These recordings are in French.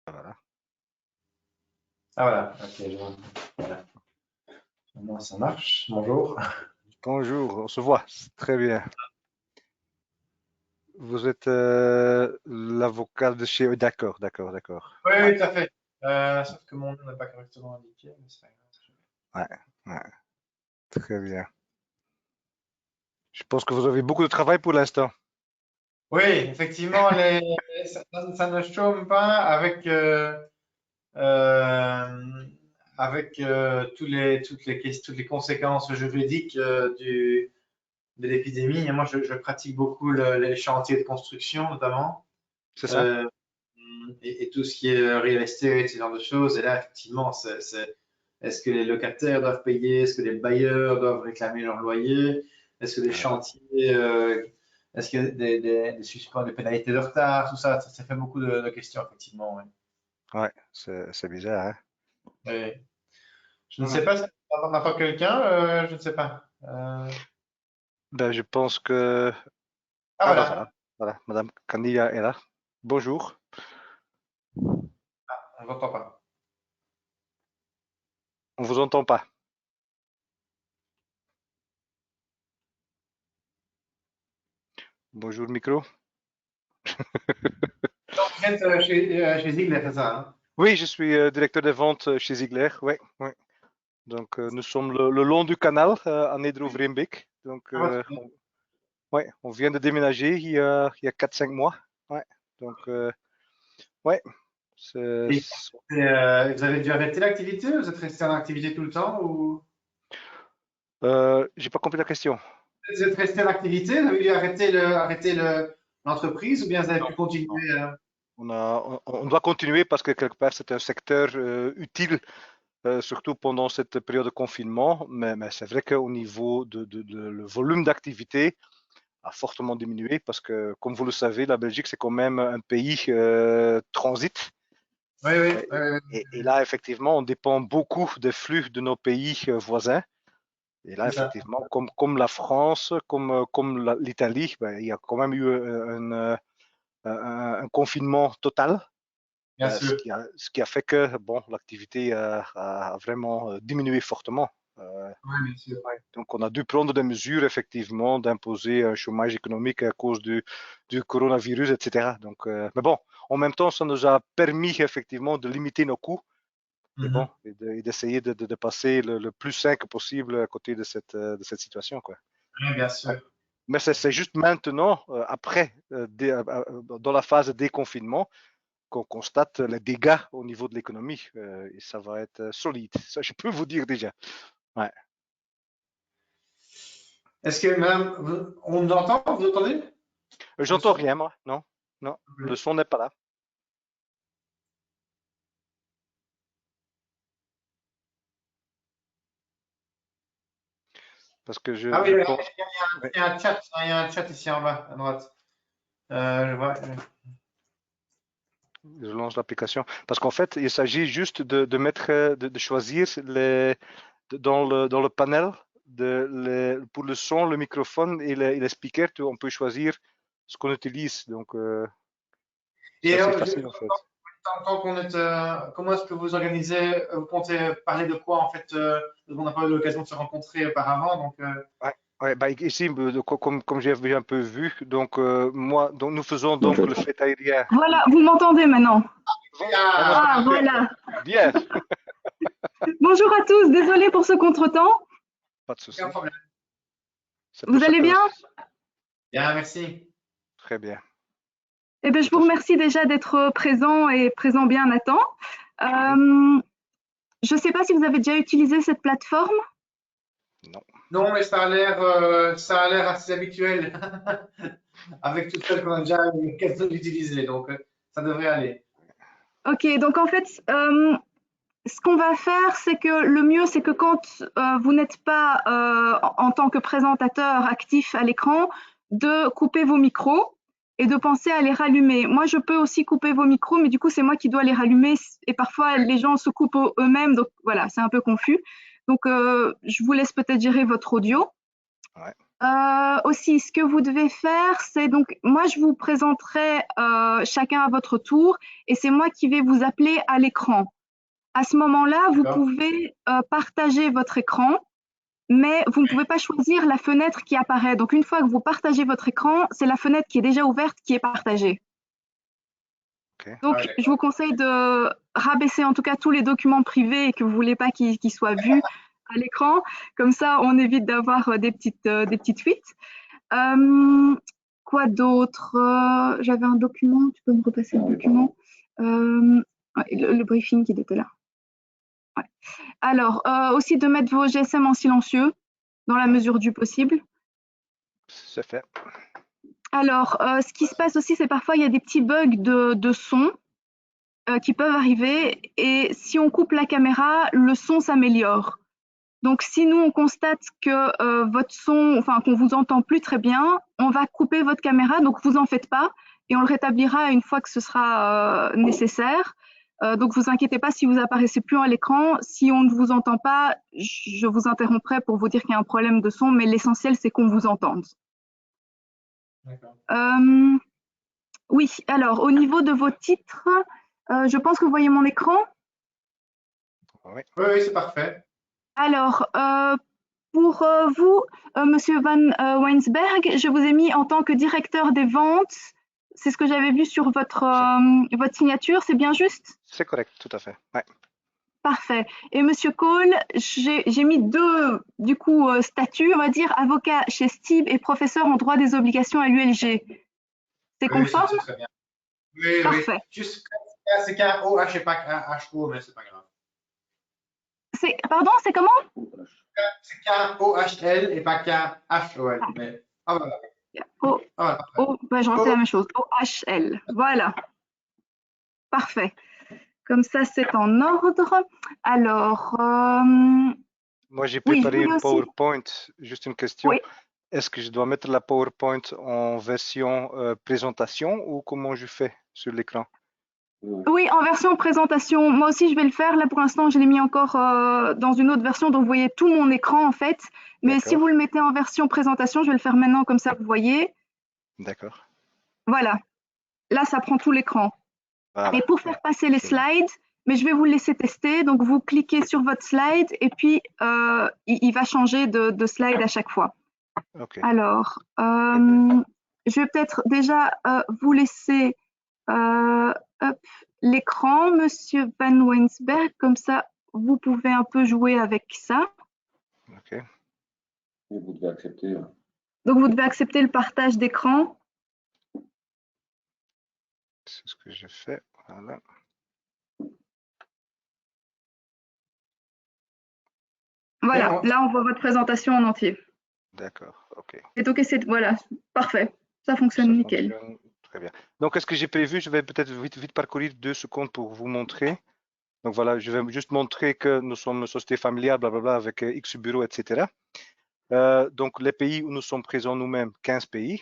Voilà. Ah voilà, ok, je vois. Voilà. Maintenant, ça marche. Bonjour. Bonjour, on se voit. Très bien. Vous êtes l'avocat de chez... D'accord, d'accord, d'accord. Oui, Ouais, oui, tout à fait. Sauf que mon nom n'est pas correctement indiqué, mais c'est pas grave. ouais, ouais. Très bien. Je pense que vous avez beaucoup de travail pour l'instant. Oui, effectivement, ça ne chôme pas euh, avec toutes les conséquences juridiques de l'épidémie. Et moi, je pratique beaucoup les chantiers de construction, notamment. C'est ça? Euh, et tout ce qui est real estate, ce genre de choses. Et là, effectivement, est-ce que les locataires doivent payer? Est-ce que les bailleurs doivent réclamer leur loyer? Est-ce que les Ouais, chantiers, est-ce qu'il y a des suspens, des pénalités de retard? Tout ça, ça fait beaucoup de questions, effectivement. Oui. ouais, c'est bizarre, hein? Oui. Je ne sais Ouais. pas si on entend quelqu'un, je ne sais pas. Ben, je pense que... Ah Ah ben voilà, voilà, voilà, Madame Canilla est là. Bonjour. on ne l'entend pas. On vous entend pas. Bonjour, micro. Vous êtes chez Ziegler, c'est ça, hein? Oui, je suis directeur des ventes chez Ziegler. Oui, oui. Donc, nous sommes le long du canal à Nederoever-Beek. Donc, Ah, votre- ouais, on vient de déménager il y a 4-5 mois. Ouais, donc, ouais, c'est- Et, c'est- vous avez dû arrêter l'activité? Vous êtes resté en activité tout le temps ou j'ai pas compris la question. vous êtes resté en activité? Vous avez dû arrêter l'entreprise ou bien vous avez pu Non. continuer? On doit continuer parce que quelque part c'est un secteur utile, surtout pendant cette période de confinement. Mais c'est vrai qu'au niveau le volume d'activité a fortement diminué parce que, comme vous le savez, la Belgique c'est quand même un pays transit. Oui, oui, Euh, oui, oui, et là, effectivement, on dépend beaucoup des flux de nos pays voisins. Et là, c'est ça, effectivement, comme la France, comme l'Italie, ben, il y a quand même eu un confinement total, bien sûr. ce qui a fait que bon, l'activité a vraiment diminué fortement. Oui, bien sûr. Ouais. Donc, on a dû prendre des mesures, effectivement, d'imposer un chômage économique à cause du coronavirus, etc. Donc, mais bon, en même temps, ça nous a permis, effectivement, de limiter nos coûts. Et bon, Mhm. et d'essayer de passer le plus sain que possible à côté de cette situation, quoi. Oui, bien Ouais. sûr. Mais c'est juste maintenant, après, dans la phase de déconfinement, qu'on constate les dégâts au niveau de l'économie. Et ça va être solide. Ça, je peux vous dire déjà. Ouais. Est-ce que madame, on nous entend? Vous entendez? Le J'entends son? rien, moi. Non, non. Le son n'est pas là. Parce que Ah oui, je pense. Ouais, il y a un chat, il y a un chat ici en bas, à droite. Je vois. je lance l'application. Parce qu'en fait, il s'agit juste de mettre, de choisir dans le panel pour le son, le microphone et les speakers, on peut choisir ce qu'on utilise. Donc, c'est Et assez facile en fait. tant qu'on est, comment est-ce que vous organisez, vous comptez parler de quoi en fait? On n'a pas eu l'occasion de se rencontrer auparavant, donc. Ouais, ouais, bah, ici, comme j'ai un peu vu, donc donc nous faisons En donc fait. le fret aérien. Voilà, vous m'entendez maintenant. Maintenant, c'est Ah, parfait. voilà. Bien, Bonjour à tous, désolée pour ce contretemps. pas de Aucun souci. problème. C'est pour Vous ça allez que bien? Bien, merci. très bien, Eh bien, je tout vous à fait. remercie déjà d'être présent et présent bien à temps. Mhm. Je ne sais pas si vous avez déjà utilisé cette plateforme. Non. Non, mais ça a l'air assez habituel avec toutes celles qu'on a déjà eu l'occasion d'utiliser, donc ça devrait aller. Ok, donc en fait, ce qu'on va faire, c'est que le mieux, c'est que quand vous n'êtes pas en tant que présentateur actif à l'écran, de couper vos micros et de penser à les rallumer. Moi, je peux aussi couper vos micros, mais du coup, c'est moi qui dois les rallumer et parfois les gens se coupent eux-mêmes, donc voilà, c'est un peu confus. Donc, je vous laisse peut-être gérer votre audio. Ouais. Aussi, ce que vous devez faire, c'est donc, moi, je vous présenterai chacun à votre tour et c'est moi qui vais vous appeler à l'écran. À ce moment-là, vous pouvez partager votre écran, mais vous ne pouvez pas choisir la fenêtre qui apparaît. Donc, une fois que vous partagez votre écran, c'est la fenêtre qui est déjà ouverte qui est partagée. Okay. Donc, je vous conseille de rabaisser en tout cas tous les documents privés et que vous ne voulez pas qu'ils soient vus à l'écran. Comme ça, on évite d'avoir des petites fuites. Quoi d'autre? J'avais un document, tu peux me repasser le document? Le briefing qui était là. Ouais. Alors, aussi de mettre vos GSM en silencieux, dans la mesure du possible. C'est fait. Alors, ce qui se passe aussi, c'est parfois il y a des petits bugs de son qui peuvent arriver et si on coupe la caméra, le son s'améliore. Donc, si nous, on constate que votre son, enfin, qu'on vous entend plus très bien, on va couper votre caméra, donc vous en faites pas et on le rétablira une fois que ce sera nécessaire. Donc, vous inquiétez pas si vous apparaissez plus à l'écran. Si on ne vous entend pas, je vous interromprai pour vous dire qu'il y a un problème de son, mais l'essentiel, c'est qu'on vous entende. Oui, alors, au niveau de vos titres, je pense que vous voyez mon écran. Oui, oui, c'est parfait. Alors, pour vous, Monsieur Van Weinsberg, je vous ai mis en tant que directeur des ventes. C'est ce que j'avais vu sur votre signature, c'est bien juste? C'est correct, tout à fait. Ouais. Parfait. Et Monsieur Cole, j'ai mis deux, du coup, statuts, on va dire, avocat chez STIB et professeur en droit des obligations à l'ULG. C'est conforme? Oui, c'est très bien. Oui, parfait. Oui. Juste, c'est qu'un OH et pas qu'un HO, mais c'est pas grave. Pardon, c'est comment? C'est qu'un OHL et pas qu'un HOL. Mais... Ah, voilà. Je refais la même chose. OHL. Voilà. Parfait. Comme ça, c'est en ordre. Alors. Moi, j'ai préparé une aussi... PowerPoint. Juste une question. Oui. Est-ce que je dois mettre la PowerPoint en version présentation ou comment je fais sur l'écran? Oui, en version présentation. Moi aussi, je vais le faire. Là, pour l'instant, je l'ai mis encore dans une autre version, donc vous voyez tout mon écran en fait. Mais si vous le mettez en version présentation, je vais le faire maintenant comme ça, vous voyez. D'accord. Voilà. Là, ça prend tout l'écran. Voilà. Et pour faire passer les slides, mais je vais vous laisser tester. Donc, vous cliquez sur votre slide et puis il va changer de slide à chaque fois. Okay. Alors, je vais peut-être déjà vous laisser l'écran, Monsieur Van Weinsberg, comme ça, vous pouvez un peu jouer avec ça. Ok. Et vous devez accepter. Donc, vous devez accepter le partage d'écran. C'est ce que je fais. Voilà. Voilà, là, on voit votre présentation en entier. D'accord, ok. Et donc, voilà, parfait. Ça fonctionne nickel. Très bien. Donc, est-ce que j'ai prévu, je vais peut-être vite parcourir 2 secondes pour vous montrer. Donc voilà, je vais juste montrer que nous sommes une société familiale, blablabla, avec X bureaux, etc. Donc, les pays où nous sommes présents nous-mêmes, 15 pays.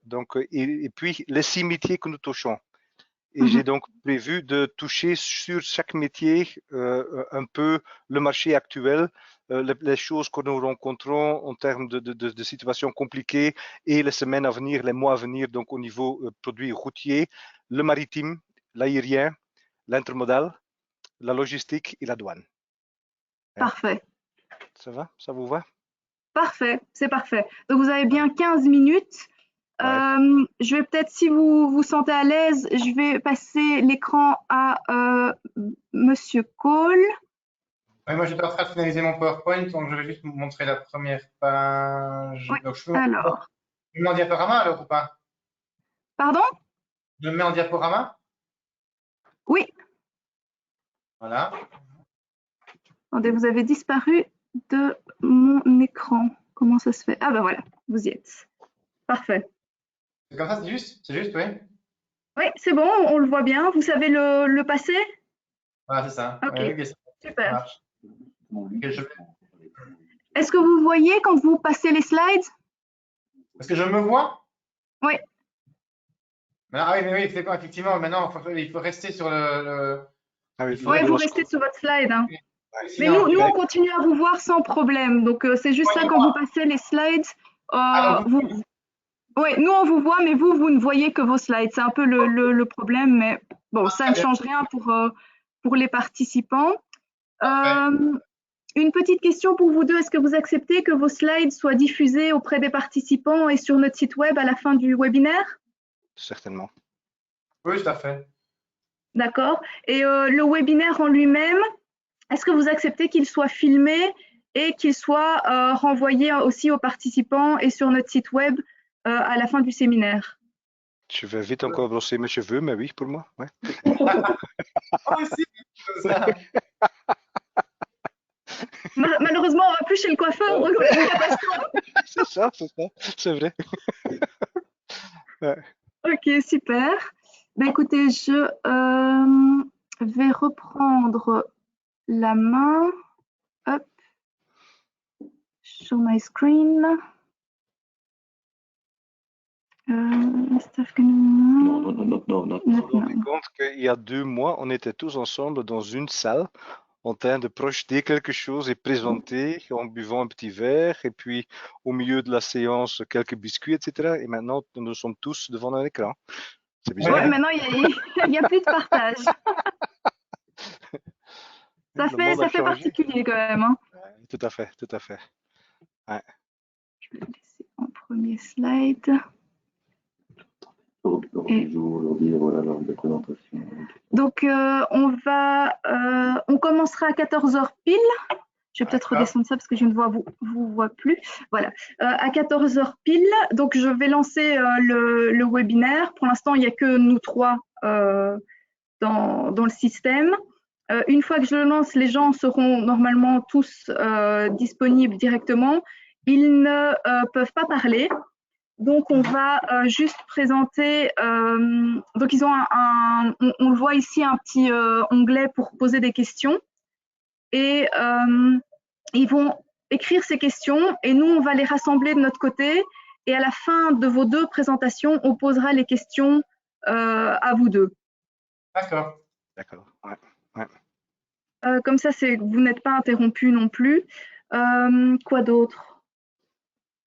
Donc, et puis, les 6 métiers que nous touchons. Et j'ai donc prévu de toucher sur chaque métier un peu le marché actuel, les choses que nous rencontrons en termes de situations compliquées et les semaines à venir, les mois à venir, donc au niveau produits routiers, le maritime, l'aérien, l'intermodal, la logistique et la douane. Parfait. Ça va? Ça vous va? Parfait, c'est parfait. Donc, vous avez bien 15 minutes. Je vais peut-être, si vous vous sentez à l'aise, je vais passer l'écran à Monsieur Cole. Oui, moi j'étais en train de finaliser mon PowerPoint, donc je vais juste vous montrer la première page. Oui, donc, alors. Je le mets en diaporama alors ou pas? Pardon? Je le mets en diaporama? Oui. Voilà. Attendez, vous avez disparu de mon écran. Comment ça se fait? Ah ben voilà, vous y êtes. Parfait. C'est comme ça, c'est juste, oui? Oui, c'est bon, on le voit bien. Vous savez le passer? Voilà, c'est ça. Ok, okay, super. Ça marche. Okay, Est-ce que vous voyez quand vous passez les slides? Est-ce que je me vois? Oui. Ah oui, mais oui, c'est quoi, effectivement, maintenant, il faut rester sur le... Ah oui, Oui, vous restez sur votre slide. Hein. Ouais, mais nous, on continue à vous voir sans problème. Donc, c'est juste ça, quand vous passez les slides, Ah, donc, ouais, nous on vous voit, mais vous ne voyez que vos slides. C'est un peu le problème, mais bon, ça ne change rien pour les participants. Une petite question pour vous deux. Est-ce que vous acceptez que vos slides soient diffusés auprès des participants et sur notre site web à la fin du webinaire? Certainement. oui, tout à fait. D'accord. Et le webinaire en lui-même, est-ce que vous acceptez qu'il soit filmé et qu'il soit renvoyé aussi aux participants et sur notre site web à la fin du séminaire? Je vais vite encore brosser mes cheveux, mais oui, pour moi. Ouais. Oh, si, ça. Malheureusement, on va plus chez le coiffeur, donc on n'a pas le choix. C'est ça, c'est vrai. Ok, super. Ben, écoutez, je vais reprendre la main. Hop. Show my screen. Stuff que Non, non, non, non, non. Je me rendais compte qu'il y a 2 mois, on était tous ensemble dans une salle en train de projeter quelque chose et présenter en buvant un petit verre et puis au milieu de la séance quelques biscuits, etc. Et maintenant, nous sommes tous devant un écran. C'est bizarre. Ouais, hein? maintenant, il y a plus de partage. Ça Le monde a fait changé. particulier quand même. Hein. Ouais, tout à fait, tout à fait. Ouais. Je vais laisser en premier slide. Et- Voilà, lors de présentation. Donc, on commencera à 14h pile. Je vais peut-être redescendre ça parce que je ne vous vois plus. Voilà, à 14h pile. Donc, je vais lancer le webinaire. Pour l'instant, il n'y a que nous trois dans le système. Une fois que je le lance, les gens seront normalement tous disponibles directement. Ils ne peuvent pas parler. Donc, on va juste présenter. Donc, ils ont on le voit ici, un petit onglet pour poser des questions. Et ils vont écrire ces questions et nous, on va les rassembler de notre côté. Et à la fin de vos deux présentations, on posera les questions à vous deux. D'accord. D'accord. Ouais. Comme ça, vous n'êtes pas interrompu non plus. Quoi d'autre?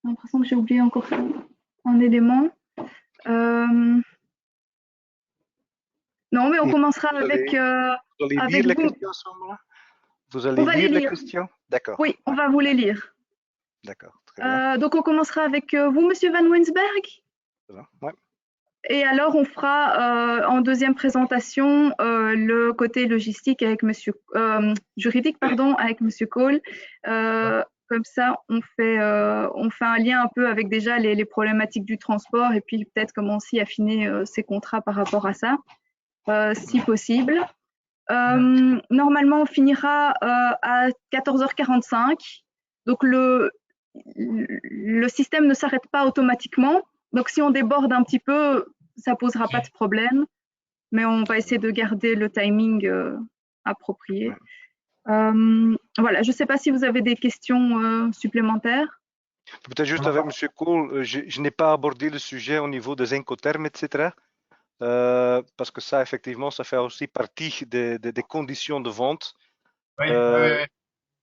J'ai l'impression que j'ai oublié encore un élément. Non, mais on commencera avec. Vous allez avec lire les vous. questions à ce moment-là? Vous allez On va les lire les lire. questions? D'accord. Oui, on va vous les lire. D'accord, très bien. Donc, on commencera avec vous, Monsieur Van Winsberg. Ouais. Et alors, on fera en deuxième présentation le côté logistique avec juridique, avec Monsieur Cole. Comme ça, on fait un lien un peu avec déjà les problématiques du transport et puis peut-être comment aussi affiner ces contrats par rapport à ça, si possible. Normalement, on finira à 14h45. Donc, le système ne s'arrête pas automatiquement. Donc, si on déborde un petit peu, ça posera pas de problème. Mais on va essayer de garder le timing approprié. Voilà, je ne sais pas si vous avez des questions supplémentaires. Peut-être juste avec M. Cole, je n'ai pas abordé le sujet au niveau des incoterms, etc. Parce que ça, effectivement, ça fait aussi partie des conditions de vente. Oui,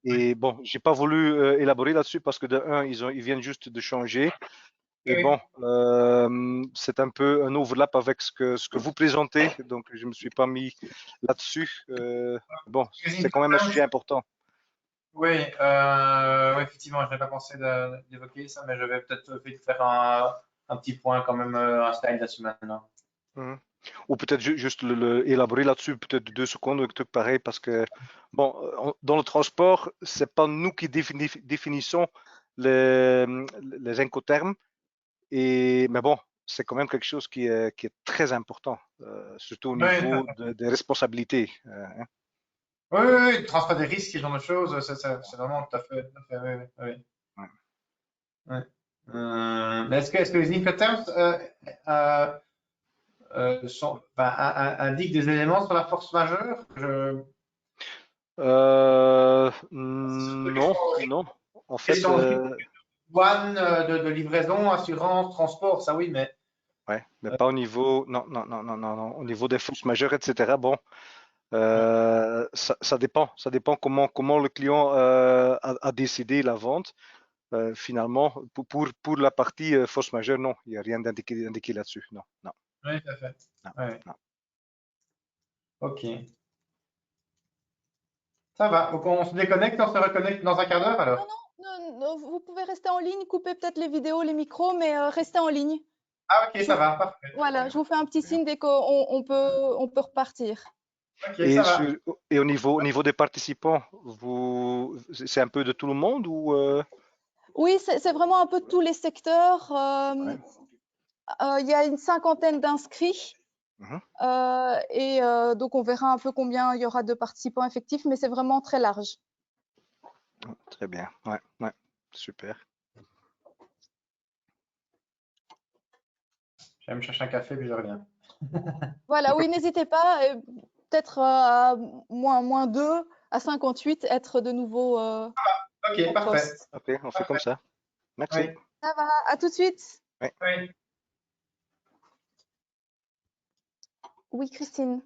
Et bon, j'ai pas voulu élaborer là-dessus parce que de un, ils viennent juste de changer. Et bon, c'est un peu un overlap avec ce que vous présentez, donc je me suis pas mis là-dessus. Bon, c'est quand même un sujet important. Oui, effectivement, je n'avais pas pensé d'évoquer ça, mais je vais peut-être vite faire un petit point quand même, un slide là-dessus maintenant. Ou peut-être juste élaborer là-dessus, peut-être 2 secondes, un truc pareil, parce que bon, dans le transport, c'est pas nous qui définissons les incoterms, mais bon, c'est quand même quelque chose qui est très important, surtout au niveau des responsabilités. Hein. Oui, transfert des risques, ce genre de choses, c'est vraiment tout à fait, oui. Ouais. Mais est-ce que les Incoterms indiquent des éléments sur la force majeure? Non. En fait, douane, de livraison, assurance, transport, ça oui, mais. Ouais, mais pas au niveau, non, au niveau des forces majeures, etc. Bon, ça dépend comment le client a décidé la vente. finalement, pour la partie force majeure, non, il n'y a rien d'indiqué là-dessus. Non, non. Oui, tout à fait. Non, Ouais. non. Ok. Ça va. Donc on se déconnecte, on se reconnecte dans un quart d'heure alors? Non, vous pouvez rester en ligne, couper peut-être les vidéos, les micros, mais restez en ligne. Ah ok, ça va, parfait. Voilà, je vous fais un petit Bien. signe dès qu'on peut repartir. Ok, Et, ça va. et au niveau des participants, c'est un peu de tout le monde ou Oui, c'est vraiment un peu tous les secteurs. Ouais. Il y a une cinquantaine d'inscrits. Mhm. Donc, on verra un peu combien il y aura de participants effectifs, mais c'est vraiment très large. Très bien, ouais, ouais, super. Je vais me chercher un café puis je reviens. Voilà, oui, n'hésitez pas, peut-être à moins 2, à 58, être de nouveau Ok, en parfait. poste. Ok, on fait comme ça. Merci. Oui. Ça va, à tout de suite. Oui. Oui, Christine.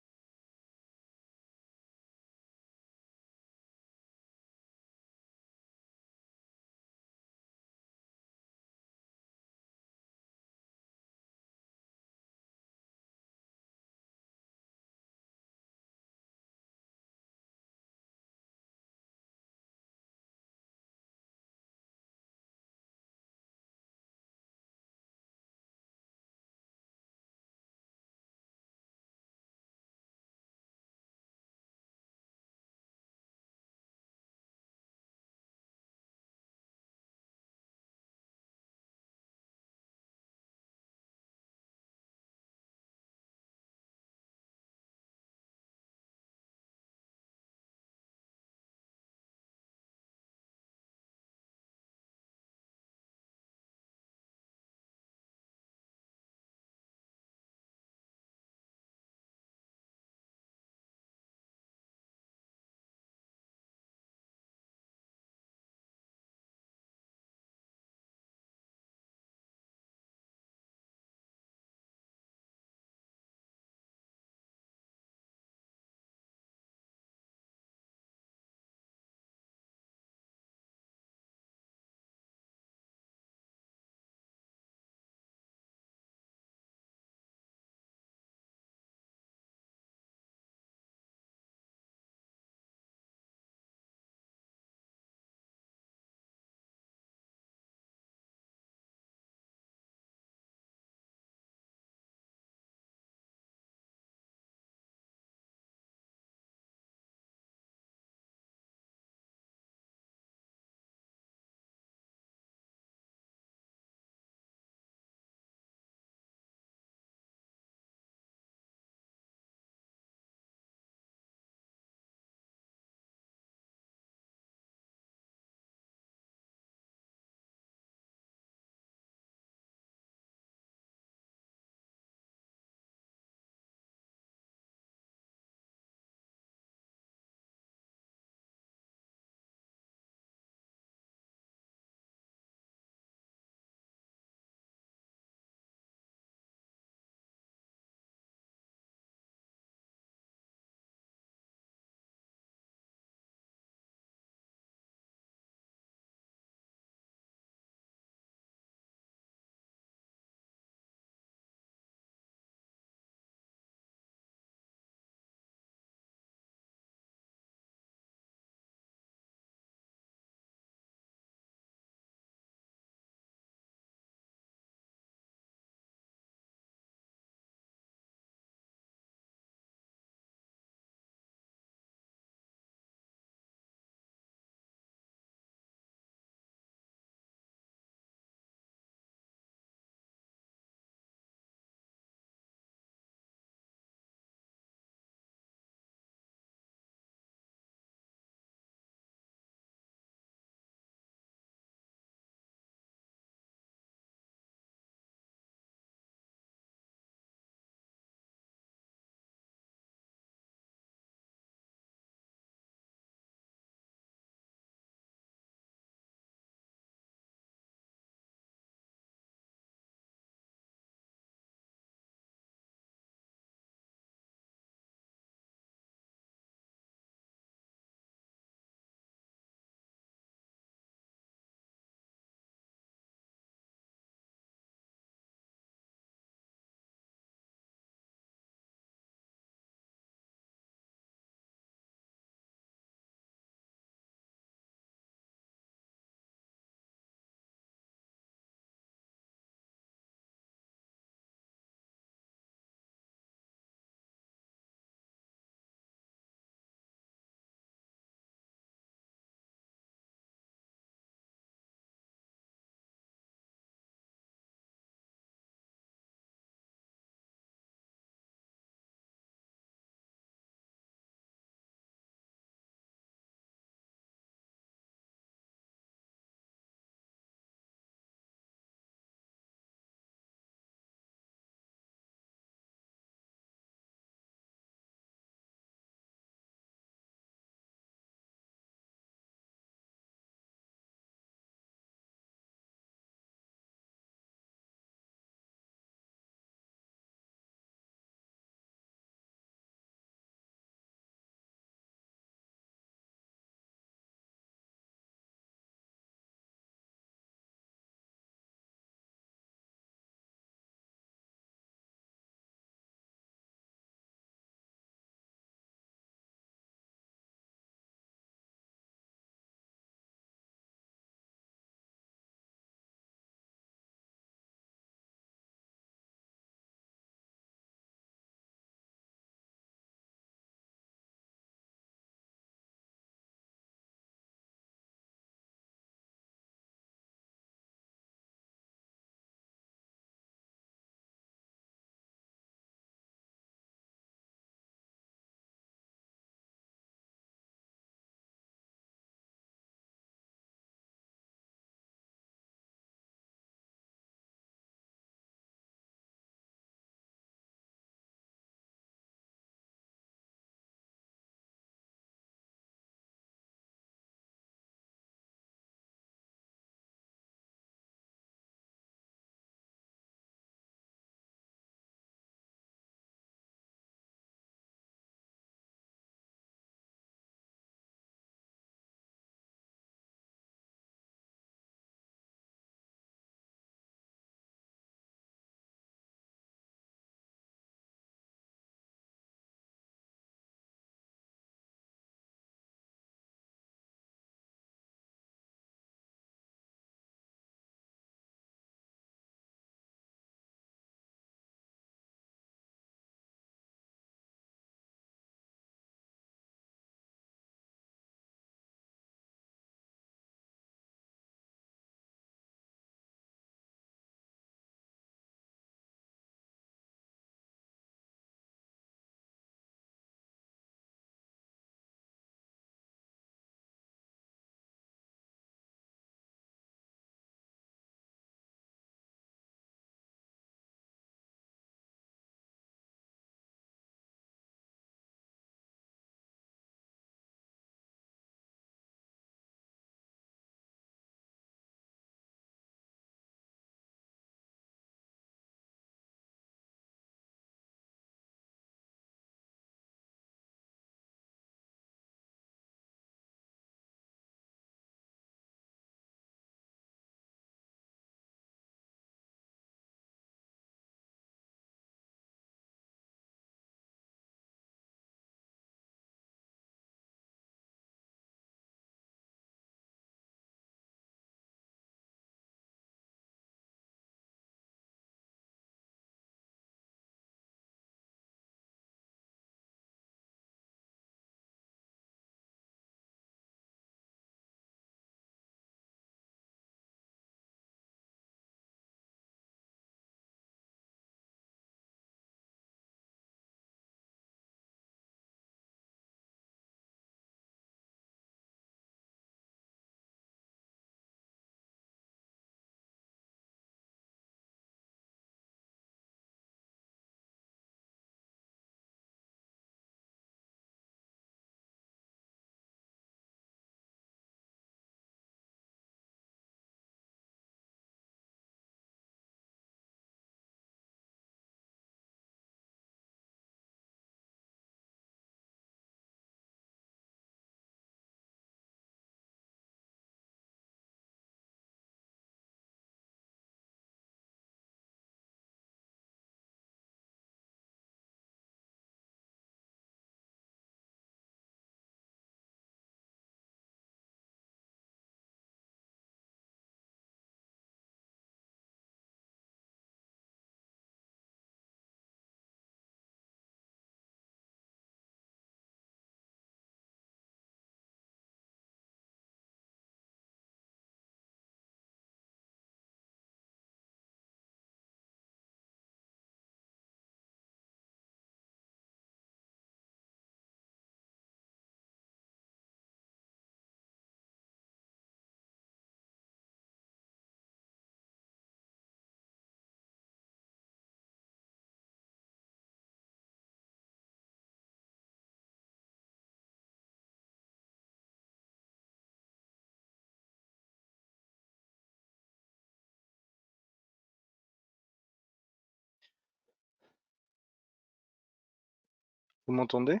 Vous m'entendez?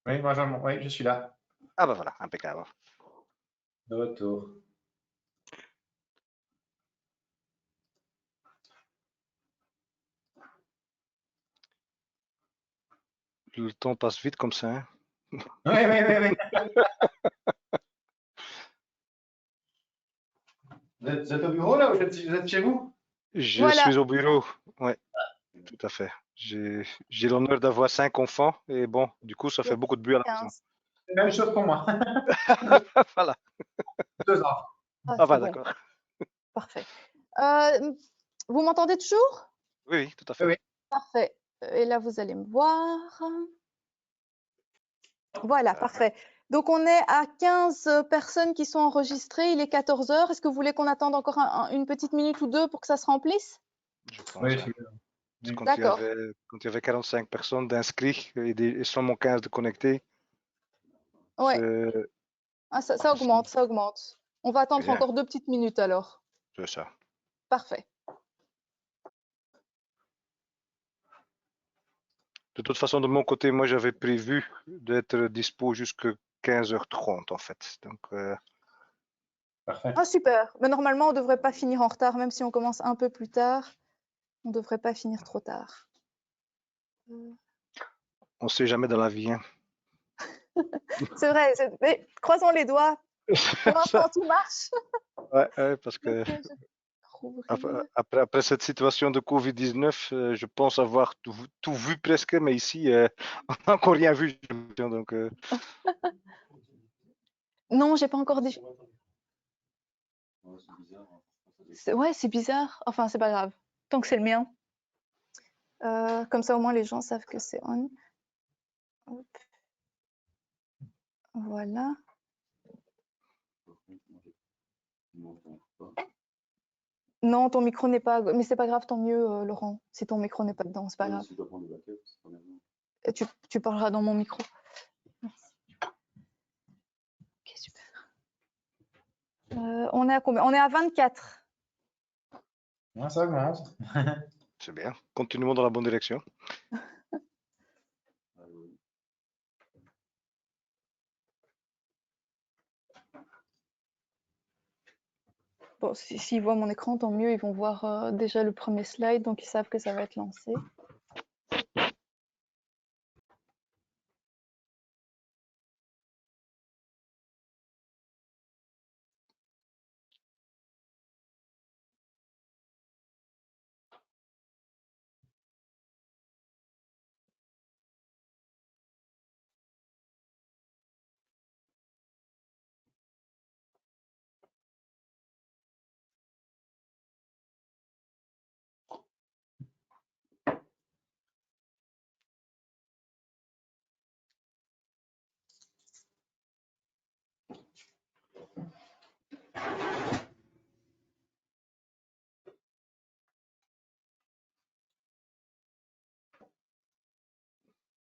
Oui, Benjamin, oui, je suis là. Ah bah voilà, impeccable. De retour. Le temps passe vite comme ça, hein. Oui, oui, oui, oui. Vous êtes au bureau là ou vous êtes chez vous? Je Voilà. suis au bureau, ouais, tout à fait. J'ai l'honneur d'avoir 5 enfants et bon, du coup, ça fait beaucoup de bruit à la maison. 15. C'est la même chose pour moi. Voilà. 2 ans. Ah, Ah c'est bah bon, d'accord. parfait. Vous m'entendez toujours? Oui, oui, tout à fait. Oui, oui. Parfait. Et là, vous allez me voir. Voilà, parfait. Donc, on est à 15 personnes qui sont enregistrées. Il est 14 heures. Est-ce que vous voulez qu'on attende encore une petite minute ou deux pour que ça se remplisse? Je pense, Oui, hein. c'est oui. Quand D'accord. il y avait 45 personnes d'inscrits et seulement 15 de connectés, Ouais. c'est Ah, ça augmente, ça augmente. On va attendre bien, encore 2 petites minutes alors. c'est ça. Parfait. De toute façon, de mon côté, moi, j'avais prévu d'être dispo jusqu'à 15h30 en fait. Donc, Parfait. Ah, super. Mais normalement, on ne devrait pas finir en retard, même si on commence un peu plus tard. On ne devrait pas finir trop tard. on sait jamais dans la vie, hein. C'est vrai, mais croisons les doigts. Pour l'instant, tout marche. Ouais, parce que Donc, je vais rouvrir. après cette situation de Covid-19, je pense avoir tout vu presque, mais ici, on n'a encore rien vu. J'ai l'impression. Donc, Non, j'ai pas encore dit. Ouais, c'est bizarre. Enfin, c'est pas grave. Tant que c'est le mien. Comme ça, au moins, les gens savent que c'est on. Hop. Voilà. Non, ton micro n'est pas. Mais c'est pas grave, tant mieux, Laurent. Si ton micro n'est pas dedans, c'est pas grave. Et tu parleras dans mon micro. Merci. Ok, super. On est à combien? On est à 24. Ouais, ça augmente. c'est bien. Continuons dans la bonne direction. Bon, s'ils voient mon écran, tant mieux. Ils vont voir déjà le premier slide, donc ils savent que ça va être lancé.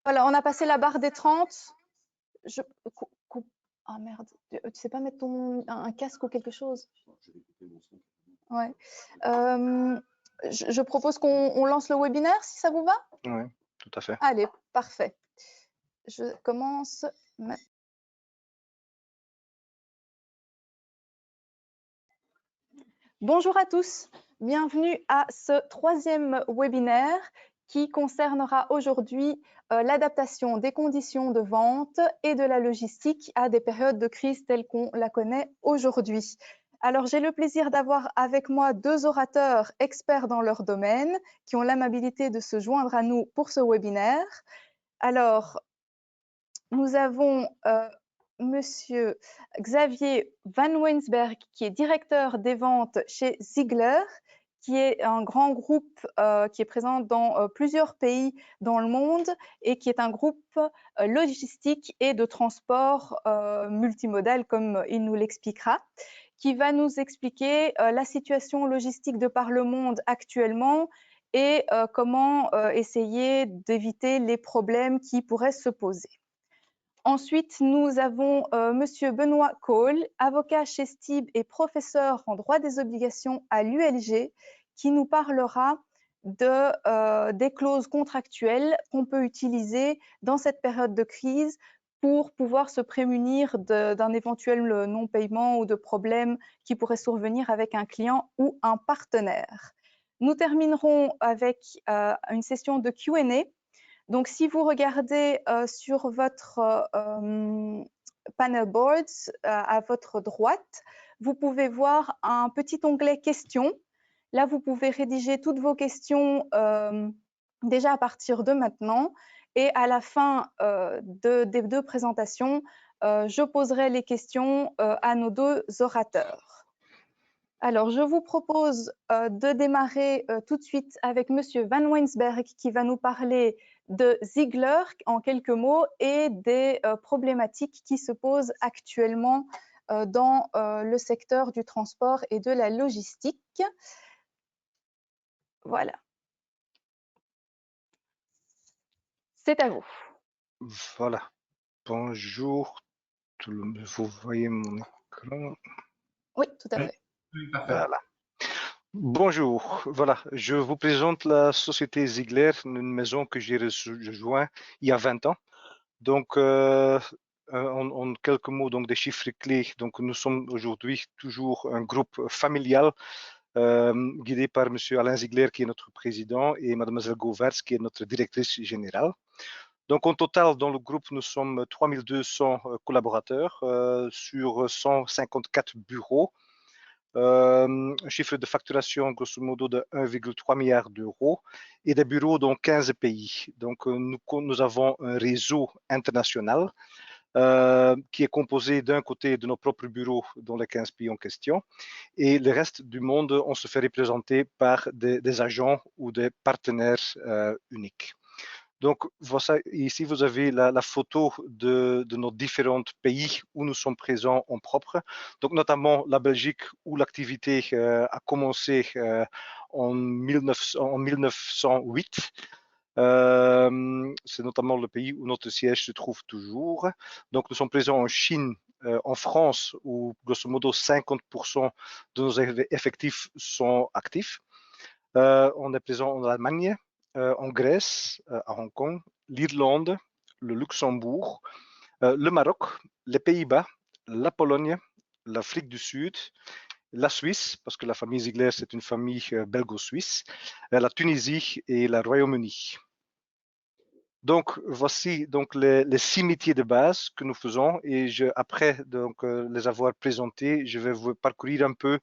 Voilà, on a passé la barre des 30. Ah merde, tu sais pas mettre un casque ou quelque chose? Ouais. Je propose qu'on lance le webinaire, si ça vous va? Oui, tout à fait. Allez, parfait. Je commence. Bonjour à tous, bienvenue à ce 3e webinaire qui concernera aujourd'hui l'adaptation des conditions de vente et de la logistique à des périodes de crise telles qu'on la connaît aujourd'hui. Alors, j'ai le plaisir d'avoir avec moi 2 orateurs experts dans leur domaine qui ont l'amabilité de se joindre à nous pour ce webinaire. Alors, nous avons Monsieur Xavier Van Weinsberg, qui est directeur des ventes chez Ziegler, qui est un grand groupe qui est présent dans plusieurs pays dans le monde et qui est un groupe logistique et de transport multimodal, comme il nous l'expliquera, qui va nous expliquer la situation logistique de par le monde actuellement et comment essayer d'éviter les problèmes qui pourraient se poser. Ensuite, nous avons Monsieur Benoît Cole, avocat chez Stib et professeur en droit des obligations à l'ULG, qui nous parlera des clauses contractuelles qu'on peut utiliser dans cette période de crise pour pouvoir se prémunir d'un éventuel non-paiement ou de problèmes qui pourraient survenir avec un client ou un partenaire. Nous terminerons avec une session de Q&A. Donc, si vous regardez sur votre panel boards à votre droite, vous pouvez voir un petit onglet questions. Là, vous pouvez rédiger toutes vos questions déjà à partir de maintenant. Et à la fin des deux présentations, je poserai les questions à nos deux orateurs. Alors, je vous propose de démarrer tout de suite avec Monsieur Van Weinsberg qui va nous parler de Ziegler en quelques mots et des problématiques qui se posent actuellement dans le secteur du transport et de la logistique. Voilà. C'est à vous. Voilà. Bonjour tout le monde. Vous voyez mon écran? Oui, tout à fait. Oui, parfait. Voilà. Bonjour. Voilà. Je vous présente la société Ziegler, une maison que j'ai rejoint il y a 20 ans. Donc, en quelques mots, donc des chiffres clés. Donc, nous sommes aujourd'hui toujours un groupe familial guidé par Monsieur Alain Ziegler, qui est notre président, et Mademoiselle Govaerts, qui est notre directrice générale. Donc, en total, dans le groupe, nous sommes 3200 collaborateurs sur 154 bureaux. Un chiffre de facturation, grosso modo, de 1,3 milliard d'euros et des bureaux dans 15 pays. Donc, nous avons un réseau international qui est composé d'un côté de nos propres bureaux dans les 15 pays en question et le reste du monde, on se fait représenter par des agents ou des partenaires uniques. Donc, voilà, ici, vous avez la photo de nos différents pays où nous sommes présents en propre. Donc, notamment la Belgique, où l'activité a commencé en 1908. C'est notamment le pays où notre siège se trouve toujours. Donc, nous sommes présents en Chine, en France, où grosso modo 50% de nos effectifs sont actifs. On est présent en Allemagne, en Grèce, à Hong Kong, l'Irlande, le Luxembourg, le Maroc, les Pays-Bas, la Pologne, l'Afrique du Sud, la Suisse, parce que la famille Ziegler, c'est une famille belgo-suisse, la Tunisie et le Royaume-Uni. Donc, voici donc les 6 métiers de base que nous faisons et après donc, les avoir présentés, je vais vous parcourir un peu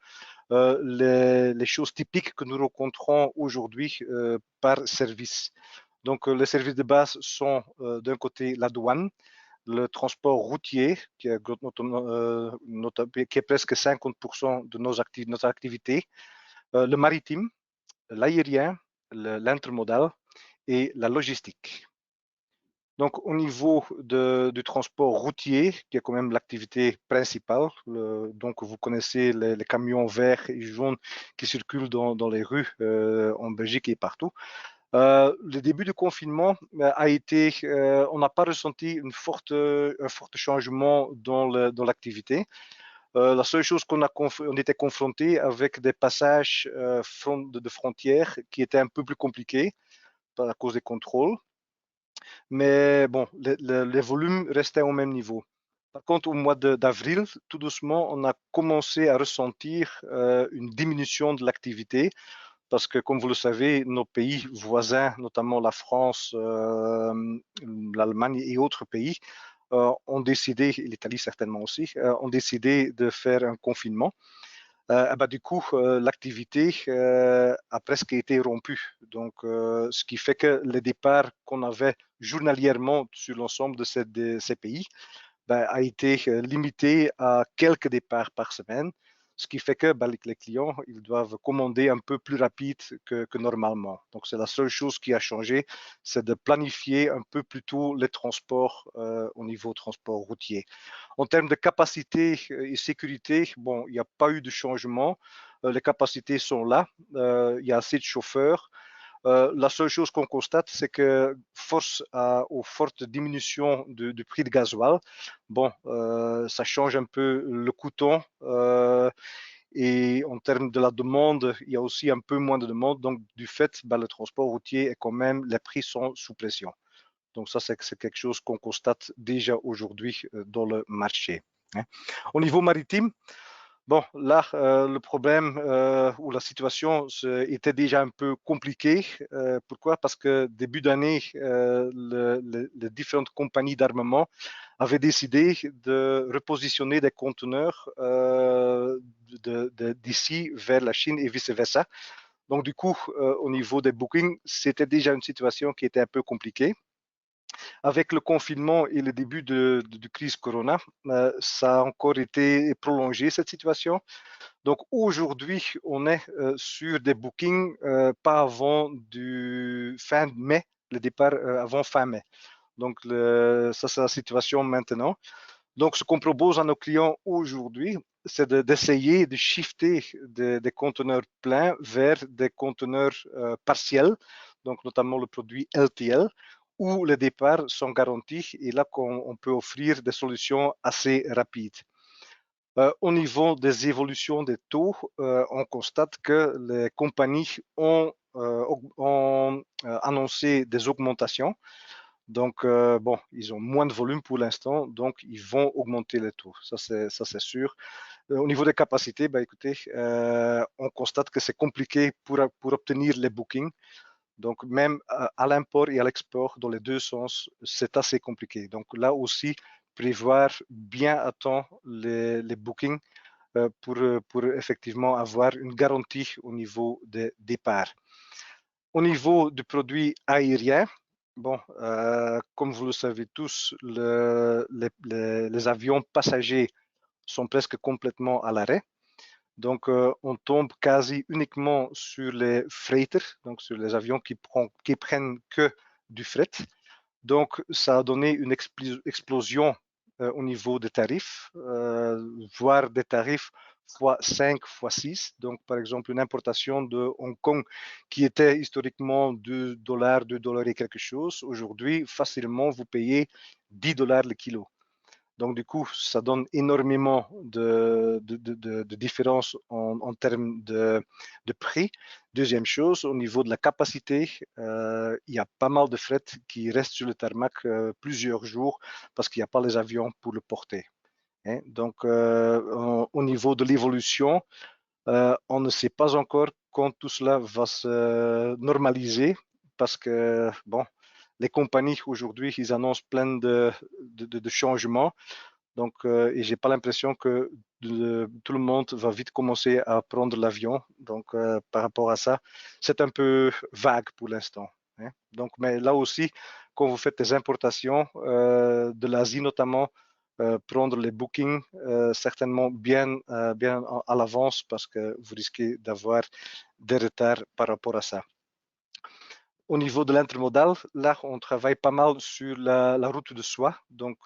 les choses typiques que nous rencontrons aujourd'hui par service. Donc, les services de base sont d'un côté la douane, le transport routier, qui est presque 50% de notre activité, le maritime, l'aérien, l'intermodal et la logistique. Donc, au niveau du transport routier, qui est quand même l'activité principale, donc vous connaissez les camions verts et jaunes qui circulent dans les rues en Belgique et partout. Le début du confinement a été, on n'a pas ressenti un fort changement dans l'activité. La seule chose on était confronté avec des passages de frontières qui étaient un peu plus compliqués à cause des contrôles. Mais bon, les volumes restaient au même niveau. Par contre, au mois d'avril, tout doucement, on a commencé à ressentir une diminution de l'activité parce que, comme vous le savez, nos pays voisins, notamment la France, l'Allemagne et autres pays, ont décidé, et l'Italie certainement aussi, ont décidé de faire un confinement. Du coup, l'activité a presque été rompue. Donc, ce qui fait que les départs qu'on avait journalièrement sur l'ensemble de ces pays a été limité à quelques départs par semaine, ce qui fait que les clients ils doivent commander un peu plus rapide que normalement. Donc, c'est la seule chose qui a changé, c'est de planifier un peu plus tôt les transports au niveau transport routier. En termes de capacité et sécurité, bon, il n'y a pas eu de changement. Les capacités sont là. Il y a assez de chauffeurs. La seule chose qu'on constate, c'est que aux fortes diminutions du prix de gasoil, bon, ça change un peu le coûtant Et en termes de la demande, il y a aussi un peu moins de demande. Donc, du fait, le transport routier est quand même, les prix sont sous pression. Donc, ça, c'est quelque chose qu'on constate déjà aujourd'hui dans le marché. Au niveau maritime, bon, là, le problème ou la situation était déjà un peu compliquée. Pourquoi? Parce que début d'année, les différentes compagnies d'armement avaient décidé de repositionner des conteneurs d'ici vers la Chine et vice-versa. Donc, du coup, au niveau des bookings, c'était déjà une situation qui était un peu compliquée. Avec le confinement et le début de crise Corona, ça a encore été prolongé, cette situation. Donc aujourd'hui, on est sur des bookings pas avant du fin mai, le départ avant fin mai. Donc ça, c'est la situation maintenant. Donc ce qu'on propose à nos clients aujourd'hui, c'est d'essayer de shifter des conteneurs pleins vers des conteneurs partiels, donc notamment le produit LTL, où les départs sont garantis et là qu'on peut offrir des solutions assez rapides. Au niveau des évolutions des taux, on constate que les compagnies ont annoncé des augmentations. Donc, bon, ils ont moins de volume pour l'instant, donc ils vont augmenter les taux. Ça, c'est sûr. Au niveau des capacités, écoutez, on constate que c'est compliqué pour obtenir les bookings. Donc, même à l'import et à l'export, dans les deux sens, c'est assez compliqué. Donc, là aussi, prévoir bien à temps les bookings pour effectivement avoir une garantie au niveau des départs. Au niveau du produit aérien, bon, comme vous le savez tous, les avions passagers sont presque complètement à l'arrêt. Donc, on tombe quasi uniquement sur les freighters, donc sur les avions qui prennent que du fret. Donc, ça a donné une explosion au niveau des tarifs, voire des tarifs x5, x6. Donc, par exemple, une importation de Hong Kong qui était historiquement $2, $2 et quelque chose, aujourd'hui, facilement, vous payez $10 le kilo. Donc, du coup, ça donne énormément de différence en termes de prix. Deuxième chose, au niveau de la capacité, il y a pas mal de fret qui restent sur le tarmac plusieurs jours parce qu'il n'y a pas les avions pour le porter. Donc, au niveau de l'évolution, on ne sait pas encore quand tout cela va se normaliser parce que, bon, les compagnies aujourd'hui, ils annoncent plein de changements. Donc, et j'ai pas l'impression que tout le monde va vite commencer à prendre l'avion. Donc, par rapport à ça, c'est un peu vague pour l'instant. Donc, mais là aussi, quand vous faites des importations de l'Asie notamment, prendre les bookings certainement bien à l'avance parce que vous risquez d'avoir des retards par rapport à ça. Au niveau de l'intermodal, là, on travaille pas mal sur la route de soie, donc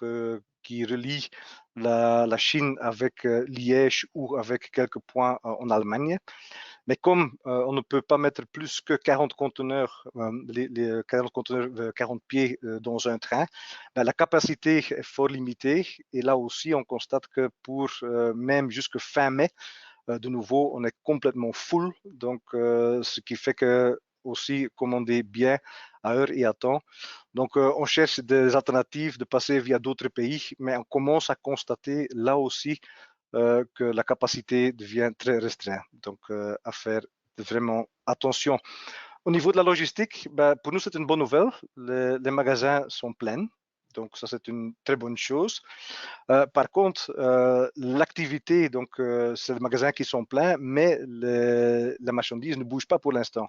qui relie la Chine avec Liège ou avec quelques points en Allemagne. Mais comme on ne peut pas mettre plus que 40 conteneurs, 40 pieds dans un train, la capacité est fort limitée. Et là aussi, on constate que pour même jusque fin mai, de nouveau, on est complètement full. Donc, ce qui fait que aussi commander bien à heure et à temps. Donc, on cherche des alternatives de passer via d'autres pays, mais on commence à constater là aussi que la capacité devient très restreinte. Donc, à faire vraiment attention. Au niveau de la logistique, pour nous, c'est une bonne nouvelle. Les magasins sont pleins. Donc, ça, c'est une très bonne chose. Par contre, l'activité, donc, c'est les magasins qui sont pleins, mais la marchandise ne bouge pas pour l'instant.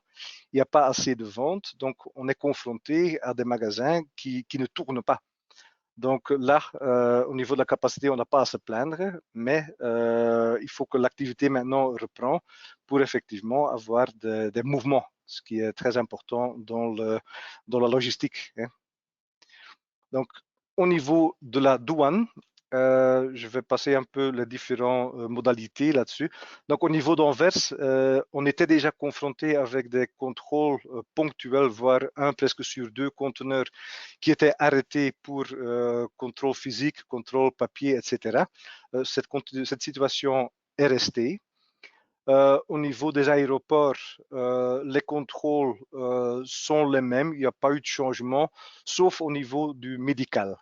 Il n'y a pas assez de ventes, donc on est confronté à des magasins qui ne tournent pas. Donc là, au niveau de la capacité, on n'a pas à se plaindre, mais il faut que l'activité maintenant reprend pour effectivement avoir des mouvements, ce qui est très important dans la logistique. Donc, au niveau de la douane, je vais passer un peu les différentes modalités là-dessus. Donc, au niveau d'Anvers, on était déjà confronté avec des contrôles ponctuels, voire un presque sur deux conteneurs qui étaient arrêtés pour contrôle physique, contrôle papier, etc. Cette situation est restée. Au niveau des aéroports, les contrôles sont les mêmes, il n'y a pas eu de changement, sauf au niveau du médical.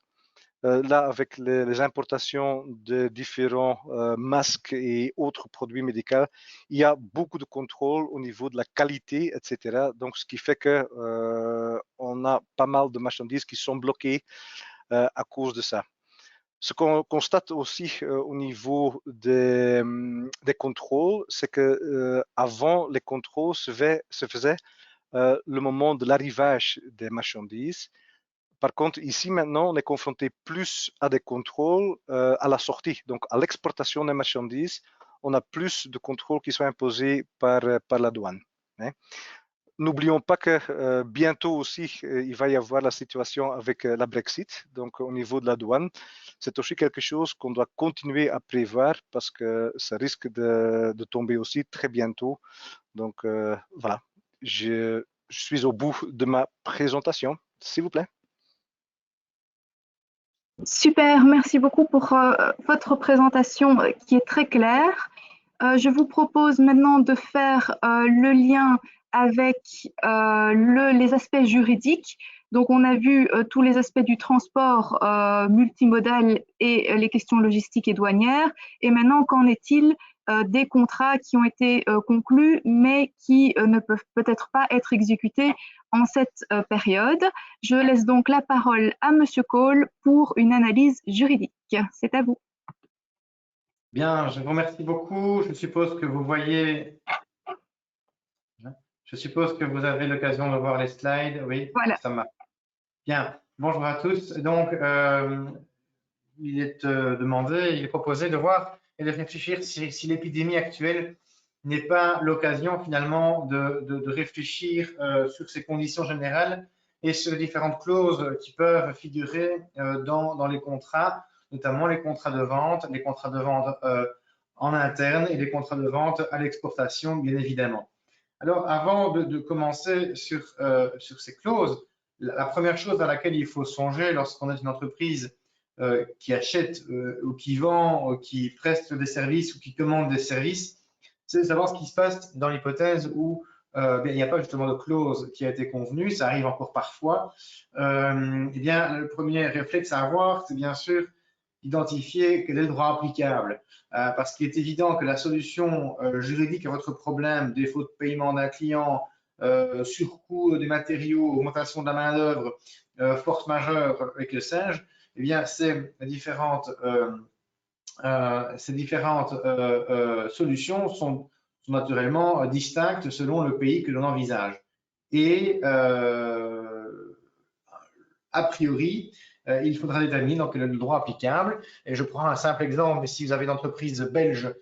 Là, avec les importations de différents masques et autres produits médicaux, il y a beaucoup de contrôles au niveau de la qualité, etc. Donc, ce qui fait que on a pas mal de marchandises qui sont bloquées à cause de ça. Ce qu'on constate aussi au niveau des contrôles, c'est que avant les contrôles se faisaient le moment de l'arrivage des marchandises. Par contre, ici maintenant, on est confronté plus à des contrôles à la sortie, donc à l'exportation des marchandises. On a plus de contrôles qui sont imposés par la douane. Hein. N'oublions pas que bientôt aussi, il va y avoir la situation avec la Brexit. Donc, au niveau de la douane, c'est aussi quelque chose qu'on doit continuer à prévoir parce que ça risque de tomber aussi très bientôt. Donc, voilà, je suis au bout de ma présentation, s'il vous plaît. Super, merci beaucoup pour votre présentation qui est très claire. Je vous propose maintenant de faire le lien avec les aspects juridiques. Donc, on a vu tous les aspects du transport multimodal et les questions logistiques et douanières. Et maintenant, qu'en est-il des contrats qui ont été conclus, mais qui ne peuvent peut-être pas être exécutés en cette période? Je laisse donc la parole à Monsieur Cole pour une analyse juridique. C'est à vous. Bien, je vous remercie beaucoup. Je suppose que vous voyez. Je suppose que vous avez l'occasion de voir les slides. Oui, voilà. Ça marche. Bien, bonjour à tous. Donc, il est demandé, il est proposé de voir et de réfléchir si l'épidémie actuelle n'est pas l'occasion finalement de réfléchir sur ces conditions générales et sur les différentes clauses qui peuvent figurer dans les contrats, notamment les contrats de vente en interne et les contrats de vente à l'exportation, bien évidemment. Alors, avant de commencer sur ces clauses, la première chose à laquelle il faut songer lorsqu'on est une entreprise qui achète ou qui vend, qui preste des services ou qui commande des services, c'est de savoir ce qui se passe dans l'hypothèse où il n'y a pas justement de clause qui a été convenue, ça arrive encore parfois. Eh bien, le premier réflexe à avoir, c'est bien sûr identifier quel est le droit applicable. Parce qu'il est évident que la solution juridique à votre problème, défaut de paiement d'un client, surcoût des matériaux, augmentation de la main-d'œuvre, force majeure et que sais-je, eh bien, ces différentes solutions sont naturellement distinctes selon le pays que l'on envisage. Et a priori, il faudra déterminer donc le droit applicable. Et je prends un simple exemple, si vous avez une entreprise belge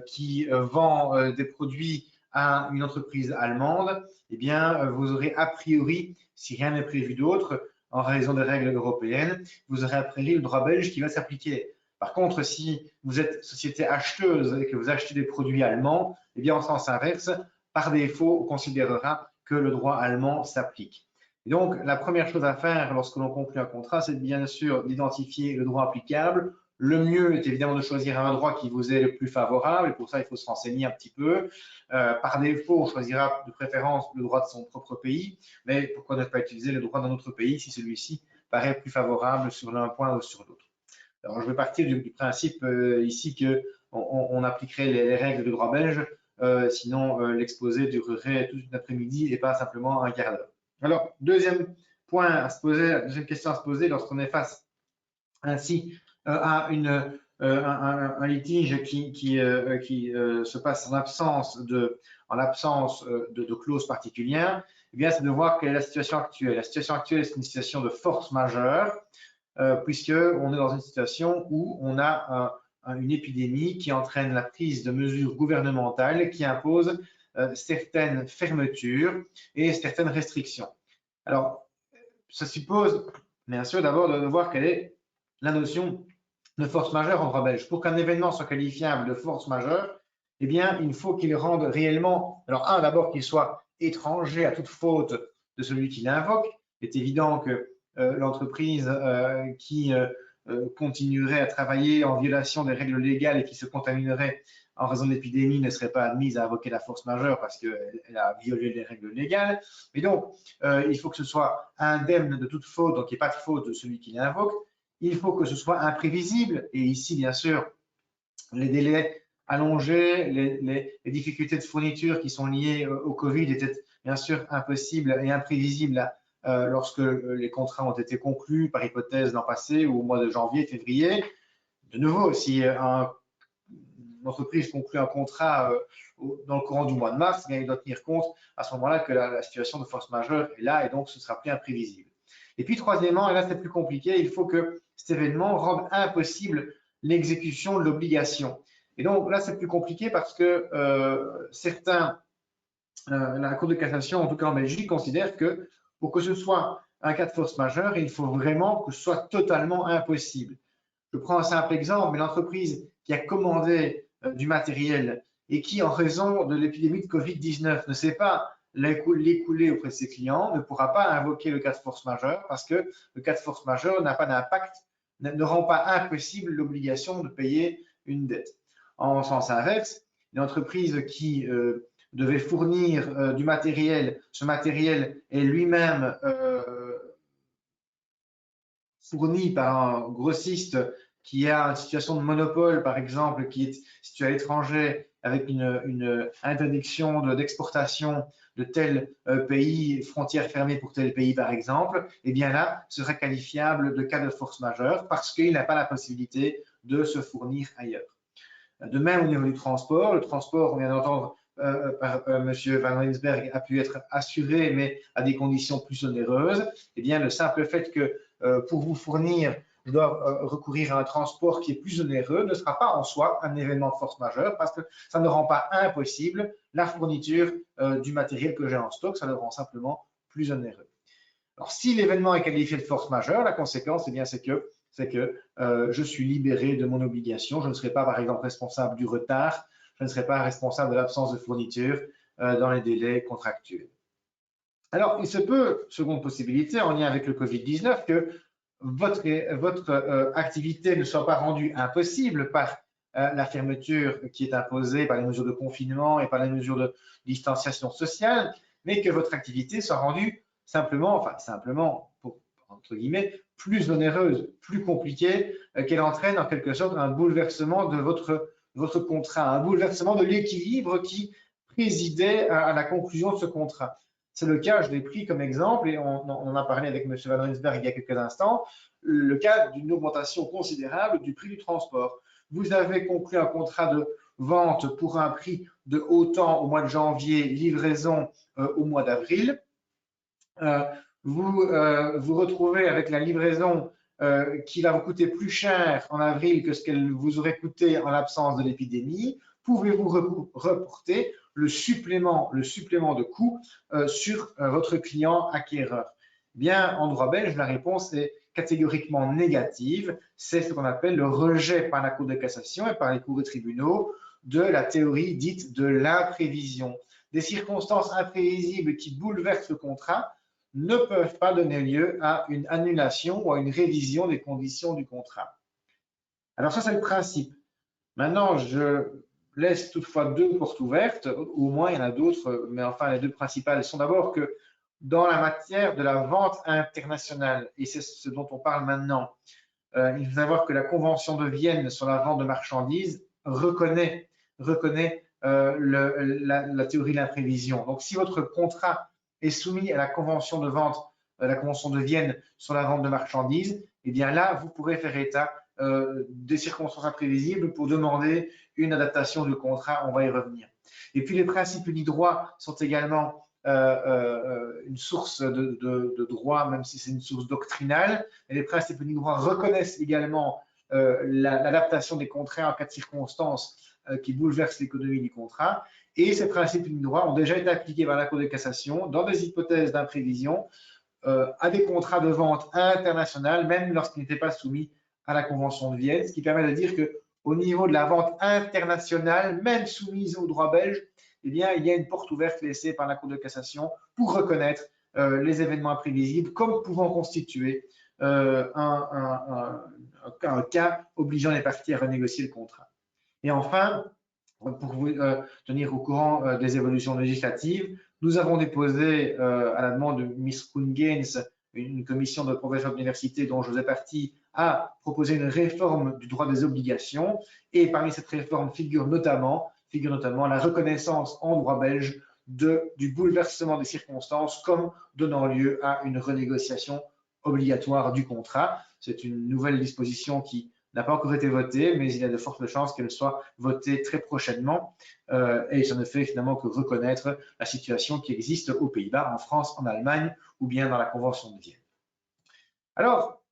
qui vend des produits à une entreprise allemande, eh bien, vous aurez a priori, si rien n'est prévu d'autre, en raison des règles européennes, vous aurez a priori le droit belge qui va s'appliquer. Par contre, si vous êtes société acheteuse et que vous achetez des produits allemands, eh bien, en sens inverse, par défaut, on considérera que le droit allemand s'applique. Et donc, la première chose à faire lorsque l'on conclut un contrat, c'est bien sûr d'identifier le droit applicable. Le mieux est évidemment de choisir un droit qui vous est le plus favorable, et pour ça, il faut se renseigner un petit peu. Par défaut, on choisira de préférence le droit de son propre pays, mais pourquoi ne pas utiliser le droit d'un autre pays si celui-ci paraît plus favorable sur l'un point ou sur l'autre. Alors, je vais partir du principe ici qu'on appliquerait les règles de droit belge, sinon l'exposé durerait toute une après-midi et pas simplement un quart d'heure. Alors, deuxième point à se poser, deuxième question à se poser lorsqu'on est face ainsi à un litige qui se passe en l'absence de clauses particulières, eh bien, c'est de voir quelle est la situation actuelle. La situation actuelle, c'est une situation de force majeure, puisqu'on est dans une situation où on a une épidémie qui entraîne la prise de mesures gouvernementales qui imposent certaines fermetures et certaines restrictions. Alors, ça suppose, bien sûr, d'abord de voir quelle est la notion de force majeure en droit belge. Pour qu'un événement soit qualifiable de force majeure, eh bien, il faut qu'il rende réellement, alors d'abord qu'il soit étranger à toute faute de celui qui l'invoque. Il est évident que l'entreprise qui continuerait à travailler en violation des règles légales et qui se contaminerait en raison de l'épidémie, ne serait pas admise à invoquer la force majeure parce qu'elle a violé les règles légales. Mais donc, il faut que ce soit indemne de toute faute, donc il n'y ait pas de faute de celui qui l'invoque. Il faut que ce soit imprévisible. Et ici, bien sûr, les délais allongés, les difficultés de fourniture qui sont liées au Covid étaient bien sûr impossibles et imprévisibles lorsque les contrats ont été conclus par hypothèse l'an passé ou au mois de janvier, février. De nouveau, si une entreprise conclut un contrat dans le courant du mois de mars, il doit tenir compte à ce moment-là que la situation de force majeure est là et donc ce sera plus imprévisible. Et puis troisièmement, et là c'est plus compliqué, il faut que cet événement rende impossible l'exécution de l'obligation. Et donc là c'est plus compliqué parce que la Cour de cassation, en tout cas en Belgique, considère que pour que ce soit un cas de force majeure, il faut vraiment que ce soit totalement impossible. Je prends un simple exemple, mais l'entreprise qui a commandé du matériel et qui, en raison de l'épidémie de Covid-19, ne sait pas l'écouler auprès de ses clients, ne pourra pas invoquer le cas de force majeure parce que le cas de force majeure n'a pas d'impact, ne rend pas impossible l'obligation de payer une dette. En sens inverse, une entreprise qui devait fournir du matériel, ce matériel est lui-même fourni par un grossiste qui a une situation de monopole, par exemple, qui est situé à l'étranger avec une interdiction d'exportation de tel pays, frontières fermées pour tel pays, par exemple, eh bien là, ce sera qualifiable de cas de force majeure parce qu'il n'a pas la possibilité de se fournir ailleurs. De même, au niveau du transport, le transport, on vient d'entendre par M. Van Rensberg, a pu être assuré, mais à des conditions plus onéreuses. Eh bien, le simple fait que pour vous fournir, je dois recourir à un transport qui est plus onéreux ne sera pas en soi un événement de force majeure parce que ça ne rend pas impossible la fourniture du matériel que j'ai en stock, ça le rend simplement plus onéreux. Alors, si l'événement est qualifié de force majeure, la conséquence, eh bien, c'est que je suis libéré de mon obligation. Je ne serai pas, par exemple, responsable du retard. Je ne serai pas responsable de l'absence de fourniture dans les délais contractuels. Alors, il se peut, seconde possibilité, en lien avec le Covid-19, que votre activité ne soit pas rendue impossible par la fermeture qui est imposée par les mesures de confinement et par les mesures de distanciation sociale, mais que votre activité soit rendue simplement, entre guillemets, plus onéreuse, plus compliquée, qu'elle entraîne en quelque sorte un bouleversement de votre contrat, un bouleversement de l'équilibre qui présidait à la conclusion de ce contrat. C'est le cas, je l'ai pris comme exemple, et on en a parlé avec M. Van Rensberg il y a quelques instants, le cas d'une augmentation considérable du prix du transport. Vous avez conclu un contrat de vente pour un prix de autant au mois de janvier, livraison au mois d'avril. Vous vous retrouvez avec la livraison qui va vous coûter plus cher en avril que ce qu'elle vous aurait coûté en l'absence de l'épidémie. Pouvez-vous reporter le supplément de coût sur votre client acquéreur? Bien, en droit belge, la réponse est catégoriquement négative. C'est ce qu'on appelle le rejet par la Cour de cassation et par les cours de tribunaux de la théorie dite de l'imprévision. Des circonstances imprévisibles qui bouleversent le contrat ne peuvent pas donner lieu à une annulation ou à une révision des conditions du contrat. Alors ça, c'est le principe. Maintenant, je laisse toutefois deux portes ouvertes, ou au moins il y en a d'autres, mais enfin les deux principales sont d'abord que dans la matière de la vente internationale, et c'est ce dont on parle maintenant, il faut savoir que la Convention de Vienne sur la vente de marchandises reconnaît la théorie de l'imprévision. Donc si votre contrat est soumis à la convention de vente, la convention de Vienne sur la vente de marchandises, eh bien là, vous pourrez faire état des circonstances imprévisibles pour demander une adaptation du contrat, on va y revenir. Et puis les principes unidroits sont également une source de droit, même si c'est une source doctrinale, et les principes unidroits reconnaissent également l'adaptation des contrats en cas de circonstances qui bouleversent l'économie du contrat. Et ces principes unidroits ont déjà été appliqués par la Cour de cassation dans des hypothèses d'imprévision à des contrats de vente internationale, même lorsqu'ils n'étaient pas soumis à la Convention de Vienne, ce qui permet de dire qu'au niveau de la vente internationale, même soumise au droit belge, eh bien, il y a une porte ouverte laissée par la Cour de cassation pour reconnaître les événements imprévisibles comme pouvant constituer un cas obligeant les parties à renégocier le contrat. Et enfin, pour vous tenir au courant des évolutions législatives. Nous avons déposé à la demande de Miss Koen-Gaines, une commission de professeurs d'université dont je faisais partie, a proposé une réforme du droit des obligations, et parmi cette réforme figure notamment la reconnaissance en droit belge du bouleversement des circonstances comme donnant lieu à une renégociation obligatoire du contrat. C'est une nouvelle disposition qui n'a pas encore été votée, mais il y a de fortes chances qu'elle soit votée très prochainement. Et ça ne fait finalement que reconnaître la situation qui existe aux Pays-Bas, en France, en Allemagne ou bien dans la Convention de Vienne. Alors,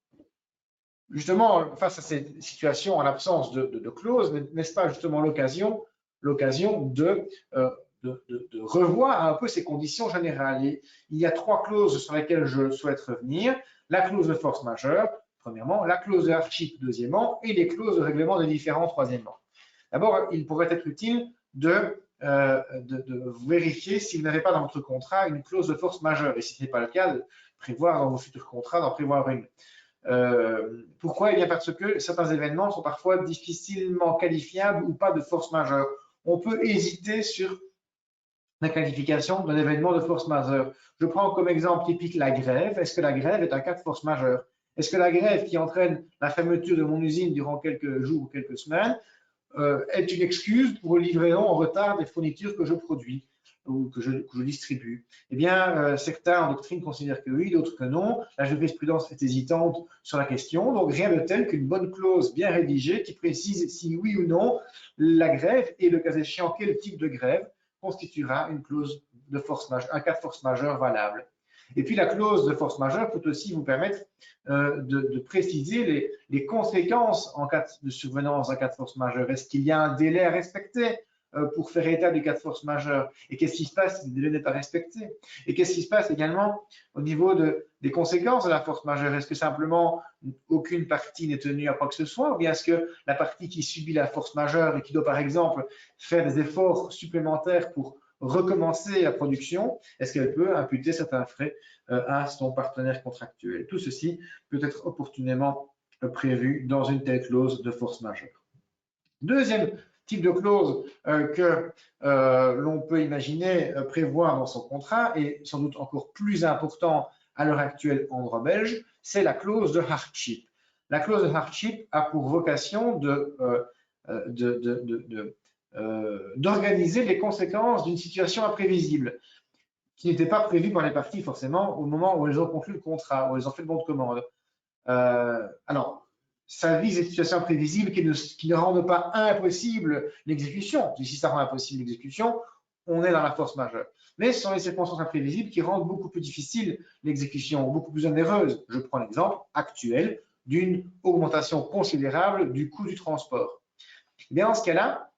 justement, face à ces situations en absence de clause, n'est-ce pas justement l'occasion de revoir un peu ces conditions générales? Et il y a 3 clauses sur lesquelles je souhaite revenir. La clause de force majeure, premièrement, la clause de hardship, deuxièmement, et les clauses de règlement des différends, troisièmement. D'abord, il pourrait être utile de vérifier si vous n'avez pas dans votre contrat une clause de force majeure, et si ce n'est pas le cas, de prévoir dans vos futurs contrats, d'en prévoir une. Pourquoi? Eh bien parce que certains événements sont parfois difficilement qualifiables ou pas de force majeure. On peut hésiter sur la qualification d'un événement de force majeure. Je prends comme exemple typique la grève. Est-ce que la grève est un cas de force majeure? Est-ce que la grève qui entraîne la fermeture de mon usine durant quelques jours ou quelques semaines est une excuse pour une livraison en retard des fournitures que je produis ou que je distribue? Eh bien, certains en doctrine considèrent que oui, d'autres que non. La jurisprudence est hésitante sur la question. Donc, rien de tel qu'une bonne clause bien rédigée qui précise si oui ou non la grève et le cas échéant quel type de grève constituera une clause de force majeure, un cas de force majeure valable. Et puis la clause de force majeure peut aussi vous permettre de préciser les conséquences en cas de survenance d'un cas de force majeure. Est-ce qu'il y a un délai à respecter pour faire état du cas de force majeure? Et qu'est-ce qui se passe si le délai n'est pas respecté? Et qu'est-ce qui se passe également au niveau des conséquences de la force majeure? Est-ce que simplement aucune partie n'est tenue à quoi que ce soit, ou bien est-ce que la partie qui subit la force majeure et qui doit par exemple faire des efforts supplémentaires pour recommencer la production, est-ce qu'elle peut imputer certains frais à son partenaire contractuel? Tout ceci peut être opportunément prévu dans une telle clause de force majeure. Deuxième type de clause que l'on peut imaginer prévoir dans son contrat, et sans doute encore plus important à l'heure actuelle en droit belge, c'est la clause de hardship. La clause de hardship a pour vocation d'organiser les conséquences d'une situation imprévisible qui n'était pas prévue par les parties forcément au moment où elles ont conclu le contrat, où elles ont fait le bon de commande. Alors, ça vise les situations imprévisibles qui ne rendent pas impossible l'exécution. Si ça rend impossible l'exécution, on est dans la force majeure. Mais ce sont les circonstances imprévisibles qui rendent beaucoup plus difficile l'exécution, beaucoup plus onéreuse. Je prends l'exemple actuel d'une augmentation considérable du coût du transport. Et bien, dans ce cas-là,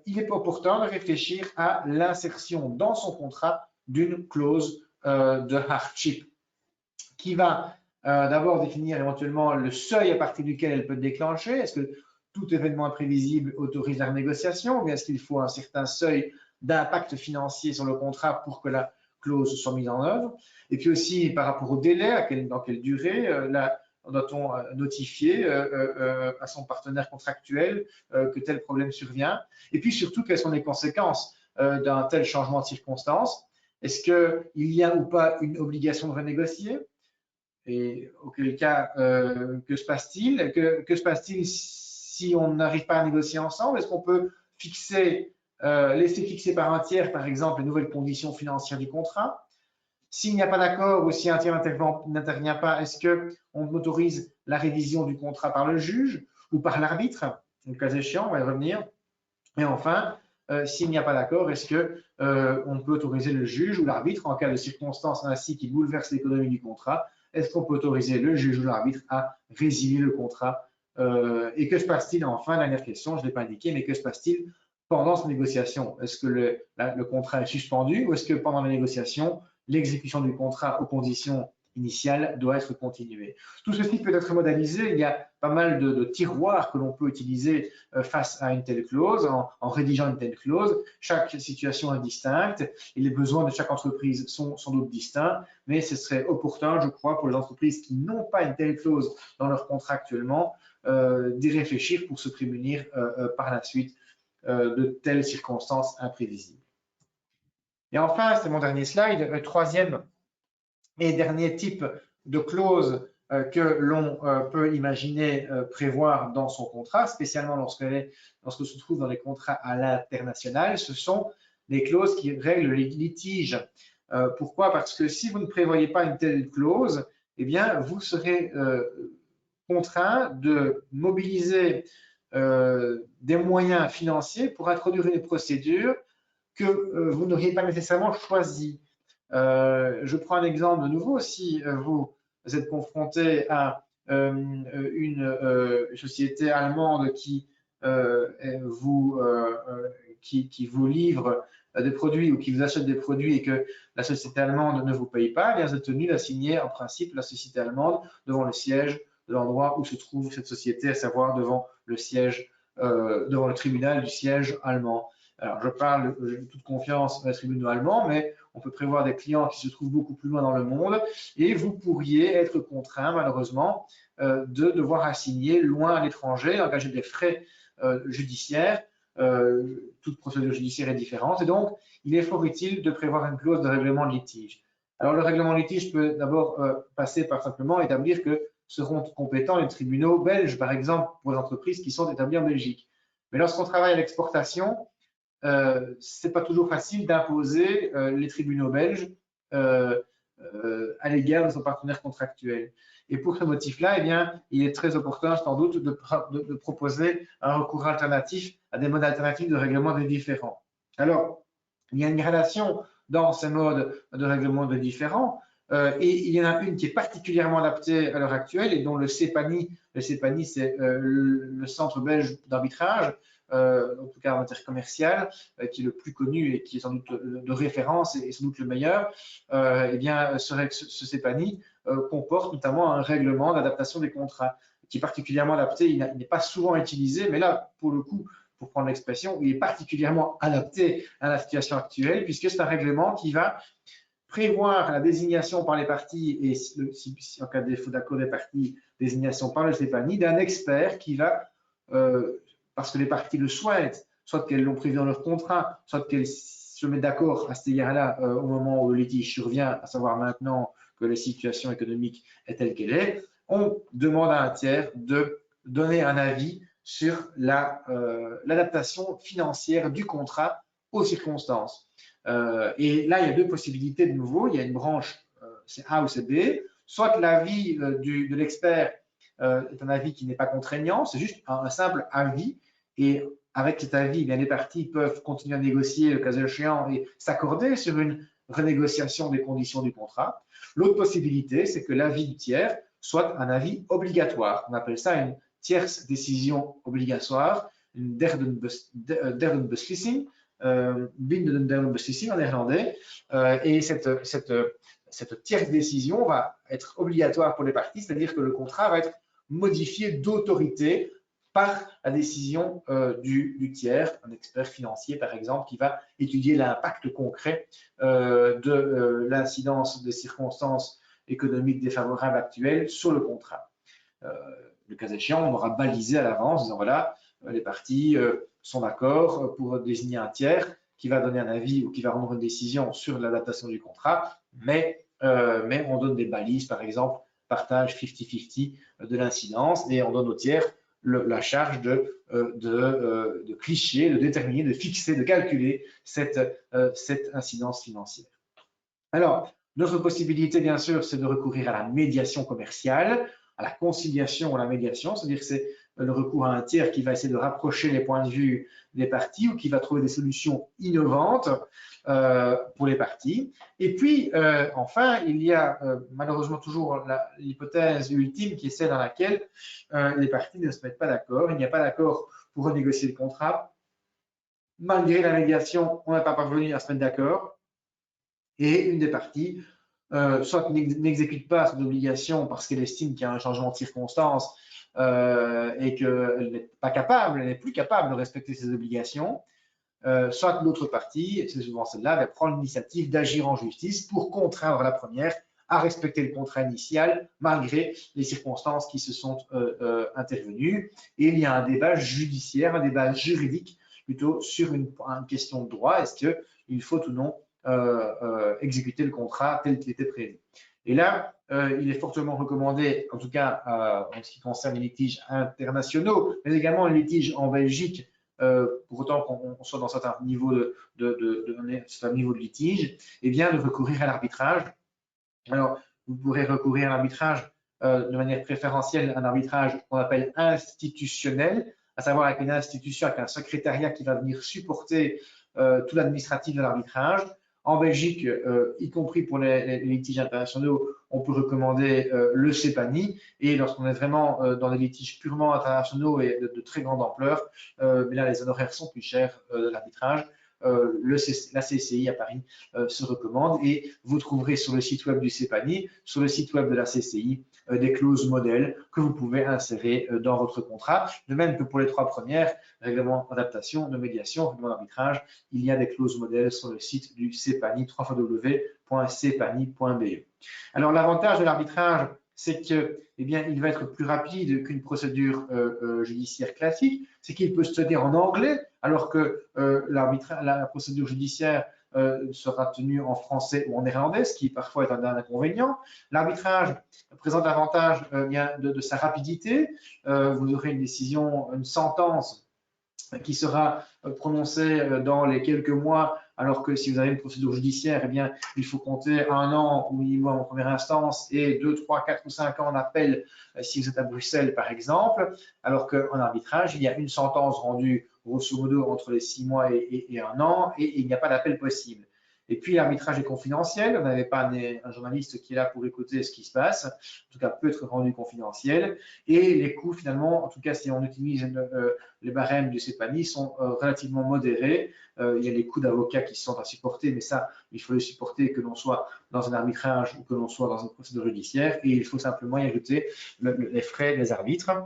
il est opportun de réfléchir à l'insertion dans son contrat d'une clause de hardship qui va d'abord définir éventuellement le seuil à partir duquel elle peut déclencher. Est-ce que tout événement imprévisible autorise la renégociation, ou bien est-ce qu'il faut un certain seuil d'impact financier sur le contrat pour que la clause soit mise en œuvre? Et puis aussi par rapport au délai, dans quelle durée doit-on notifier à son partenaire contractuel que tel problème survient? Et puis surtout, quelles sont les conséquences d'un tel changement de circonstances? Est-ce qu'il y a ou pas une obligation de renégocier? Et auquel cas, que se passe-t-il? Que se passe-t-il si on n'arrive pas à négocier ensemble? Est-ce qu'on peut laisser fixer par un tiers, par exemple, les nouvelles conditions financières du contrat? S'il n'y a pas d'accord ou si un tiers n'intervient pas, est-ce qu'on autorise la révision du contrat par le juge ou par l'arbitre? Le cas échéant, on va y revenir. Et enfin, s'il n'y a pas d'accord, est-ce qu'on peut autoriser le juge ou l'arbitre en cas de circonstances ainsi qui bouleversent l'économie du contrat? Est-ce qu'on peut autoriser le juge ou l'arbitre à résilier le contrat? Et que se passe-t-il, enfin, dernière question, je ne l'ai pas indiqué, mais que se passe-t-il pendant cette négociation? Est-ce que le contrat est suspendu ou est-ce que pendant la négociation, l'exécution du contrat aux conditions initiales doit être continuée? Tout ceci peut être modalisé. Il y a pas mal de tiroirs que l'on peut utiliser face à une telle clause, en rédigeant une telle clause. Chaque situation est distincte et les besoins de chaque entreprise sont sans doute distincts, mais ce serait opportun, je crois, pour les entreprises qui n'ont pas une telle clause dans leur contrat actuellement, d'y réfléchir pour se prémunir par la suite de telles circonstances imprévisibles. Et enfin, c'est mon dernier slide, le troisième et dernier type de clause que l'on peut imaginer prévoir dans son contrat, spécialement lorsque se trouve dans les contrats à l'international, ce sont les clauses qui règlent les litiges. Pourquoi? Parce que si vous ne prévoyez pas une telle clause, eh bien, vous serez contraint de mobiliser des moyens financiers pour introduire une procédure que vous n'auriez pas nécessairement choisie. Je prends un exemple de nouveau. Si vous êtes confronté à une société allemande qui vous livre des produits ou qui vous achète des produits et que la société allemande ne vous paye pas, bien vous êtes tenu d'assigner en principe la société allemande devant le siège de l'endroit où se trouve cette société, à savoir devant le siège, devant le tribunal du siège allemand. Alors, je parle de toute confiance dans les tribunaux allemands, mais on peut prévoir des clients qui se trouvent beaucoup plus loin dans le monde et vous pourriez être contraint, malheureusement, de devoir assigner loin à l'étranger, engager des frais judiciaires. Toute procédure judiciaire est différente et donc, il est fort utile de prévoir une clause de règlement de litige. Alors, le règlement de litige peut d'abord passer par simplement établir que seront compétents les tribunaux belges, par exemple, pour les entreprises qui sont établies en Belgique. Mais lorsqu'on travaille à l'exportation, c'est pas toujours facile d'imposer les tribunaux belges à l'égard de son partenaire contractuel. Et pour ce motif-là, eh bien, il est très opportun, sans doute, de proposer un recours alternatif à des modes alternatifs de règlement des différends. Alors, il y a une gradation dans ces modes de règlement des différends, et il y en a une qui est particulièrement adaptée à l'heure actuelle et dont le CEPANI c'est le Centre belge d'arbitrage, en tout cas en matière commerciale, qui est le plus connu et qui est sans doute de référence et sans doute le meilleur, eh bien, ce CEPANI comporte notamment un règlement d'adaptation des contrats qui est particulièrement adapté. Il n'est pas souvent utilisé, mais là, pour le coup, pour prendre l'expression, il est particulièrement adapté à la situation actuelle, puisque c'est un règlement qui va prévoir la désignation par les parties et, si en cas de défaut d'accord des parties, désignation par le CEPANI d'un expert qui va, parce que les parties le souhaitent, soit qu'elles l'ont prévu dans leur contrat, soit qu'elles se mettent d'accord à cet égard-là au moment où le litige survient, à savoir maintenant que la situation économique est telle qu'elle est, on demande à un tiers de donner un avis sur l'adaptation financière du contrat aux circonstances. Et là, il y a deux possibilités de nouveau. Il y a une branche, c'est A ou c'est B. Soit l'avis de l'expert est un avis qui n'est pas contraignant, c'est juste un simple avis. Et avec cet avis, eh bien, les parties peuvent continuer à négocier le cas échéant et s'accorder sur une renégociation des conditions du contrat. L'autre possibilité, c'est que l'avis du tiers soit un avis obligatoire. On appelle ça une tierce décision obligatoire, une derde beslissing, bindende beslissing en néerlandais. Et cette tierce décision va être obligatoire pour les parties, c'est-à-dire que le contrat va être modifié d'autorité par la décision du tiers, un expert financier par exemple, qui va étudier l'impact concret de l'incidence des circonstances économiques défavorables actuelles sur le contrat. Le cas échéant, on aura balisé à l'avance en disant voilà, les parties sont d'accord pour désigner un tiers qui va donner un avis ou qui va rendre une décision sur l'adaptation du contrat, mais on donne des balises, par exemple, partage 50-50 de l'incidence et on donne au tiers la charge de clicher, de déterminer, de fixer, de calculer cette incidence financière. Alors, notre possibilité, bien sûr, c'est de recourir à la médiation commerciale, à la conciliation ou à la médiation, c'est-à-dire que c'est le recours à un tiers qui va essayer de rapprocher les points de vue des parties ou qui va trouver des solutions innovantes pour les parties. Et puis, enfin, il y a malheureusement toujours l'hypothèse ultime qui est celle dans laquelle les parties ne se mettent pas d'accord. Il n'y a pas d'accord pour renégocier le contrat. Malgré la médiation, on n'a pas parvenu à se mettre d'accord. Et une des parties, soit n'exécute pas son obligation parce qu'elle estime qu'il y a un changement de circonstances et qu'elle n'est pas capable, elle n'est plus capable de respecter ses obligations, soit l'autre partie, et c'est souvent celle-là, va prendre l'initiative d'agir en justice pour contraindre la première à respecter le contrat initial malgré les circonstances qui se sont intervenues. Et il y a un débat judiciaire, un débat juridique plutôt sur une question de droit. Est-ce qu'il faut ou non exécuter le contrat tel qu'il était prévu? Et là, il est fortement recommandé, en tout cas en ce qui concerne les litiges internationaux, mais également les litiges en Belgique, pour autant qu'on soit dans certains niveaux de litige, eh bien de recourir à l'arbitrage. Alors, vous pourrez recourir à l'arbitrage de manière préférentielle, un arbitrage qu'on appelle institutionnel, à savoir avec une institution, avec un secrétariat qui va venir supporter tout l'administratif de l'arbitrage. En Belgique, y compris pour les litiges internationaux, on peut recommander le CEPANI. Et lorsqu'on est vraiment dans des litiges purement internationaux et de très grande ampleur, mais là, les honoraires sont plus chers de l'arbitrage. La CCI à Paris se recommande et vous trouverez sur le site web du CEPANI, sur le site web de la CCI, des clauses modèles que vous pouvez insérer dans votre contrat. De même que pour les trois premières, règlement d'adaptation, de médiation, règlement d'arbitrage, il y a des clauses modèles sur le site du CEPANI, www.cepani.be. Alors l'avantage de l'arbitrage, c'est que, eh bien, il va être plus rapide qu'une procédure judiciaire classique, c'est qu'il peut se tenir en anglais, alors que la procédure judiciaire sera tenue en français ou en néerlandais, ce qui parfois est un inconvénient. L'arbitrage présente l'avantage de sa rapidité. Vous aurez une décision, une sentence qui sera prononcée dans les quelques mois, alors que si vous avez une procédure judiciaire, eh bien, il faut compter 1 an au minimum en première instance et 2, 3, 4 ou 5 ans en appel si vous êtes à Bruxelles, par exemple, alors qu'en arbitrage, il y a une sentence rendue grosso modo entre les 6 mois et 1 an et il n'y a pas d'appel possible. Et puis, l'arbitrage est confidentiel. On n'avait pas un journaliste qui est là pour écouter ce qui se passe. En tout cas, peut être rendu confidentiel. Et les coûts, finalement, en tout cas, si on utilise les barèmes du CEPANI, sont relativement modérés. Il y a les coûts d'avocat qui sont à supporter, mais ça, il faut les supporter que l'on soit dans un arbitrage ou que l'on soit dans une procédure judiciaire. Et il faut simplement y ajouter les frais des arbitres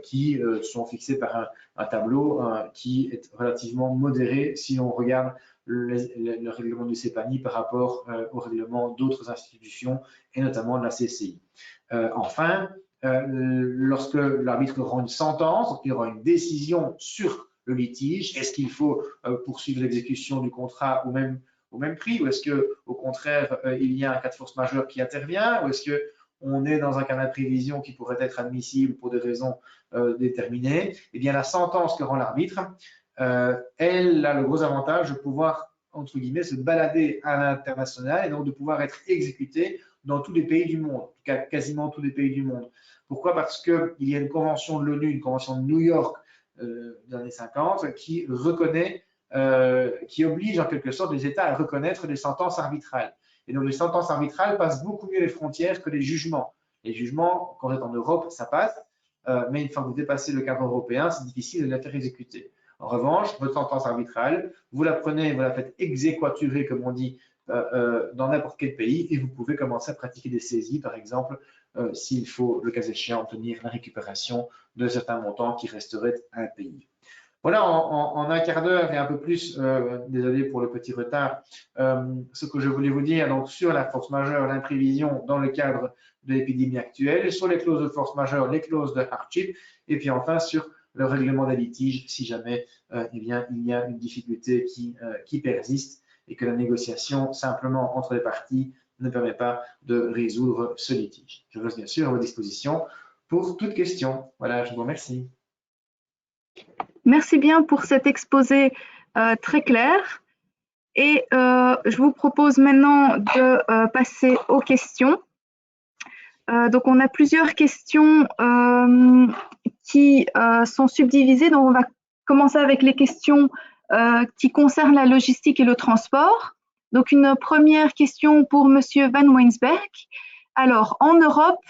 qui sont fixés par un tableau qui est relativement modéré si on regarde le règlement du CEPANI par rapport au règlement d'autres institutions et notamment de la CCI. Enfin, lorsque l'arbitre rend une sentence, donc il y aura une décision sur le litige, est-ce qu'il faut poursuivre l'exécution du contrat au même prix, ou est-ce que au contraire il y a un cas de force majeure qui intervient, ou est-ce que on est dans un cas d'imprévision qui pourrait être admissible pour des raisons déterminées? Eh bien, la sentence que rend l'arbitre, elle a le gros avantage de pouvoir, entre guillemets, se balader à l'international et donc de pouvoir être exécutée dans tous les pays du monde, en tout cas quasiment tous les pays du monde. Pourquoi? Parce qu'il y a une convention de l'ONU, une convention de New York des années 50 qui reconnaît, qui oblige en quelque sorte les États à reconnaître des sentences arbitrales. Et donc les sentences arbitrales passent beaucoup mieux les frontières que les jugements. Les jugements, quand vous êtes en Europe, ça passe, mais une fois que vous dépassez le cadre européen, c'est difficile de la faire exécuter. En revanche, votre sentence arbitrale, vous la prenez, vous la faites exéquaturer, comme on dit, dans n'importe quel pays, et vous pouvez commencer à pratiquer des saisies, par exemple, s'il faut, le cas échéant, obtenir la récupération de certains montants qui resteraient à un pays. Voilà, en un quart d'heure et un peu plus, désolé pour le petit retard, ce que je voulais vous dire donc, sur la force majeure, l'imprévision dans le cadre de l'épidémie actuelle, sur les clauses de force majeure, les clauses de hardship, et puis enfin sur le règlement des litiges si jamais eh bien, il y a une difficulté qui persiste et que la négociation simplement entre les parties ne permet pas de résoudre ce litige. Je reste bien sûr à votre disposition pour toute question. Voilà, je vous remercie. Merci bien pour cet exposé très clair. Et je vous propose maintenant de passer aux questions. Donc, on a plusieurs questions qui sont subdivisées. Donc, on va commencer avec les questions qui concernent la logistique et le transport. Donc, une première question pour Monsieur Van Weinsberg. Alors, en Europe,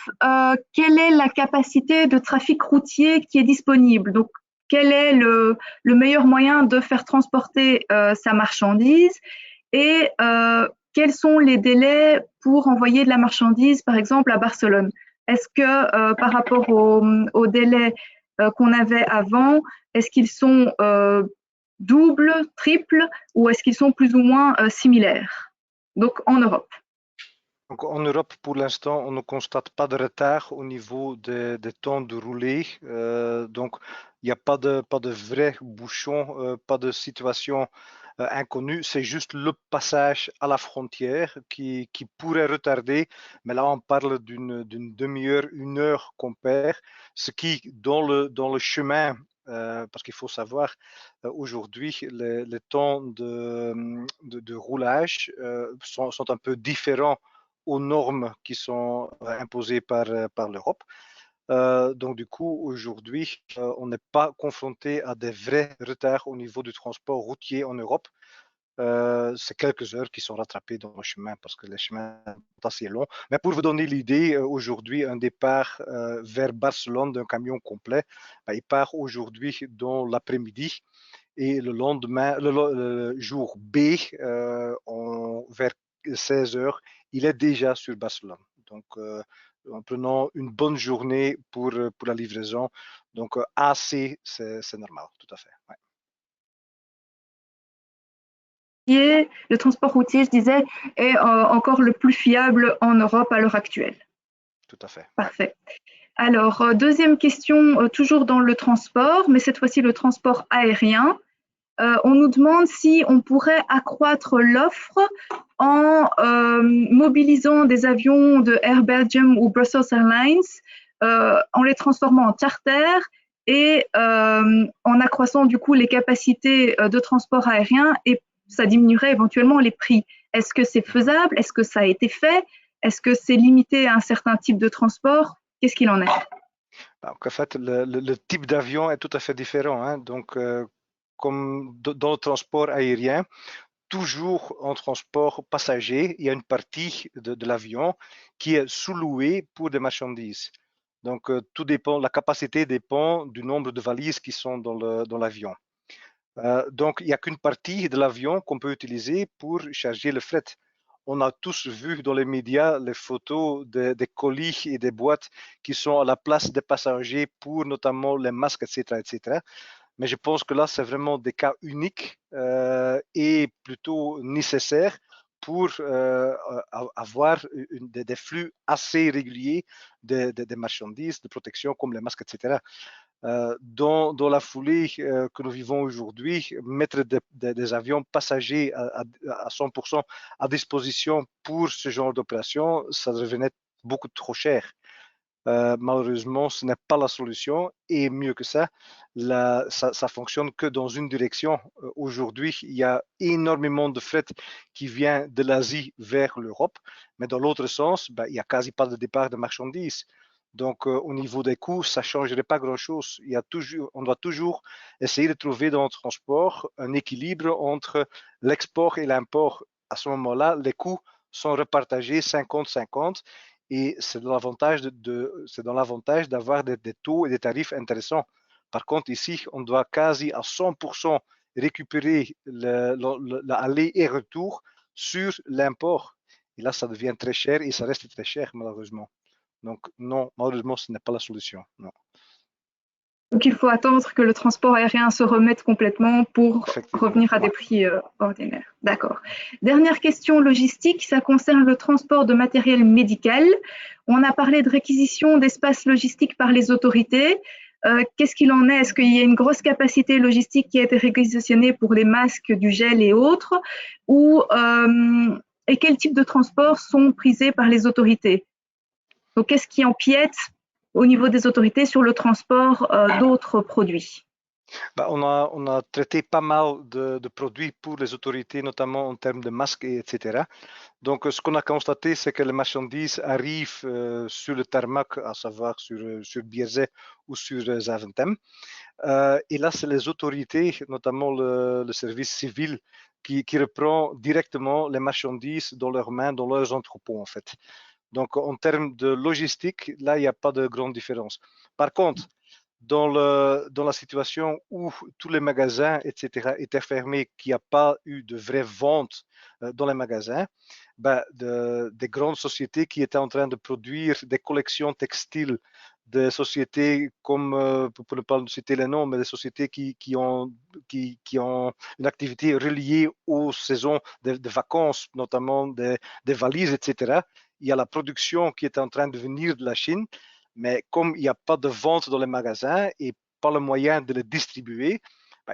quelle est la capacité de trafic routier qui est disponible? Donc, quel est le meilleur moyen de faire transporter sa marchandise et quels sont les délais pour envoyer de la marchandise, par exemple, à Barcelone? Est-ce que par rapport aux délais qu'on avait avant, est-ce qu'ils sont doubles, triples ou est-ce qu'ils sont plus ou moins similaires? Donc, en Europe. Donc, en Europe, pour l'instant, on ne constate pas de retard au niveau des temps de rouler. Donc, il n'y a pas de vrai bouchon, pas de situation inconnue. C'est juste le passage à la frontière qui pourrait retarder. Mais là, on parle d'une demi-heure, 1 heure qu'on perd. Ce qui, dans le chemin, parce qu'il faut savoir, aujourd'hui, les temps de roulage sont un peu différents aux normes qui sont imposées par l'Europe. Donc du coup, aujourd'hui, on n'est pas confronté à des vrais retards au niveau du transport routier en Europe. C'est quelques heures qui sont rattrapées dans le chemin parce que les chemins sont assez longs. Mais pour vous donner l'idée, aujourd'hui, un départ vers Barcelone d'un camion complet, il part aujourd'hui dans l'après-midi et le lendemain, le jour B, vers 16 heures, il est déjà sur Barcelone. Donc, en prenant une bonne journée pour la livraison. Donc, AC, c'est normal, tout à fait. Ouais. Le transport routier, je disais, est encore le plus fiable en Europe à l'heure actuelle. Tout à fait. Parfait. Alors, deuxième question, toujours dans le transport, mais cette fois-ci le transport aérien. On nous demande si on pourrait accroître l'offre en mobilisant des avions de Air Belgium ou Brussels Airlines, en les transformant en charter et en accroissant du coup les capacités de transport aérien, et ça diminuerait éventuellement les prix. Est-ce que c'est faisable? Est-ce que ça a été fait? Est-ce que c'est limité à un certain type de transport? Qu'est-ce qu'il en est? Donc, en fait, le type d'avion est tout à fait différent. Hein. Donc, comme dans le transport aérien, toujours en transport passager, il y a une partie de l'avion qui est sous-louée pour des marchandises. Donc, tout dépend, la capacité dépend du nombre de valises qui sont dans l'avion. Donc, il n'y a qu'une partie de l'avion qu'on peut utiliser pour charger le fret. On a tous vu dans les médias les photos des colis et des boîtes qui sont à la place des passagers pour notamment les masques, etc., etc. Mais je pense que là, c'est vraiment des cas uniques et plutôt nécessaires pour avoir des flux assez réguliers des marchandises, de protection comme les masques, etc. Dans la foulée que nous vivons aujourd'hui, mettre des avions passagers à 100% à disposition pour ce genre d'opération, ça devenait beaucoup trop cher. Malheureusement, ce n'est pas la solution et mieux que ça, ça fonctionne que dans une direction. Aujourd'hui, il y a énormément de fret qui vient de l'Asie vers l'Europe, mais dans l'autre sens, il n'y a quasi pas de départ de marchandises. Donc, au niveau des coûts, ça ne changerait pas grand-chose. On doit toujours essayer de trouver dans le transport un équilibre entre l'export et l'import. À ce moment-là, les coûts sont repartagés 50-50 et c'est dans l'avantage d'avoir des taux et des tarifs intéressants. Par contre, ici, on doit quasi à 100% récupérer l'aller et retour sur l'import. Et là, ça devient très cher et ça reste très cher, malheureusement. Donc, non, malheureusement, ce n'est pas la solution. Non. Donc, il faut attendre que le transport aérien se remette complètement pour revenir à des prix ordinaires. D'accord. Dernière question logistique, ça concerne le transport de matériel médical. On a parlé de réquisition d'espaces logistiques par les autorités. Qu'est-ce qu'il en est? Est-ce qu'il y a une grosse capacité logistique qui a été réquisitionnée pour les masques, du gel et autres? Et quels types de transports sont prisés par les autorités? Donc, qu'est-ce qui empiète au niveau des autorités sur le transport d'autres produits? On a traité pas mal de produits pour les autorités, notamment en termes de masques, etc. Donc, ce qu'on a constaté, c'est que les marchandises arrivent sur le tarmac, à savoir sur Bierzet ou sur Zaventem. Et là, c'est les autorités, notamment le service civil, qui reprend directement les marchandises dans leurs mains, dans leurs entrepôts, en fait. Donc, en termes de logistique, là, il n'y a pas de grande différence. Par contre, dans la situation où tous les magasins, etc., étaient fermés, qu'il n'y a pas eu de vraie vente dans les magasins, des grandes sociétés qui étaient en train de produire des collections textiles, des sociétés comme, pour ne pas citer les noms, mais des sociétés qui ont une activité reliée aux saisons de vacances, notamment des valises, etc., il y a la production qui est en train de venir de la Chine, mais comme il n'y a pas de vente dans les magasins et pas le moyen de les distribuer,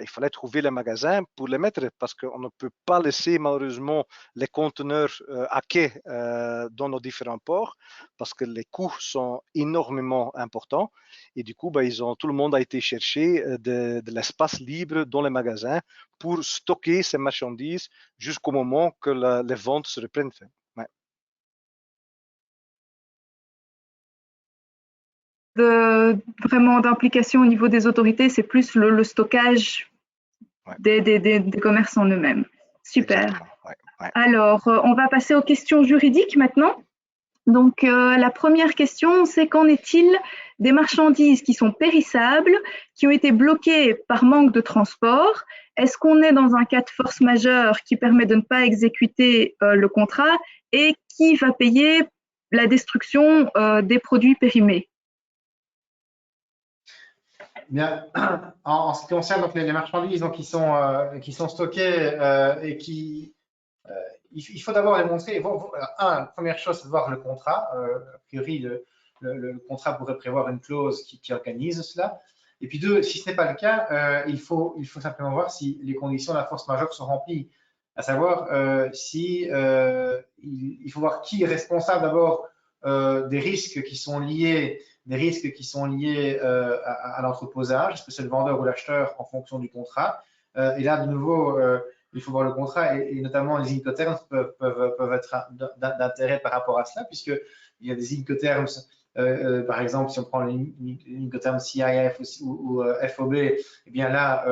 il fallait trouver les magasins pour les mettre parce qu'on ne peut pas laisser malheureusement les conteneurs à quai dans nos différents ports parce que les coûts sont énormément importants et du coup tout le monde a été chercher de l'espace libre dans les magasins pour stocker ces marchandises jusqu'au moment que les ventes se reprennent. Ouais. Vraiment d'implication au niveau des autorités, c'est plus le stockage des commerces en eux-mêmes. Super. Ouais. Alors, on va passer aux questions juridiques maintenant. Donc, la première question, c'est qu'en est-il des marchandises qui sont périssables, qui ont été bloquées par manque de transport? Est-ce qu'on est dans un cas de force majeure qui permet de ne pas exécuter le contrat et qui va payer la destruction des produits périmés? Bien, en ce qui concerne donc les marchandises donc, qui sont stockées et qui, il faut d'abord les montrer. Première chose, c'est de voir le contrat. A priori, le contrat pourrait prévoir une clause qui organise cela. Et puis deux, si ce n'est pas le cas, il faut simplement voir si les conditions de la force majeure sont remplies. À savoir, il faut voir qui est responsable d'abord des risques qui sont liés à l'entreposage. Est-ce que c'est le vendeur ou l'acheteur en fonction du contrat? Et là, de nouveau, il faut voir le contrat et notamment les Incoterms peuvent être d'intérêt par rapport à cela, puisqu'il y a des Incoterms, par exemple, si on prend l'Incoterm CIF ou FOB, eh bien là,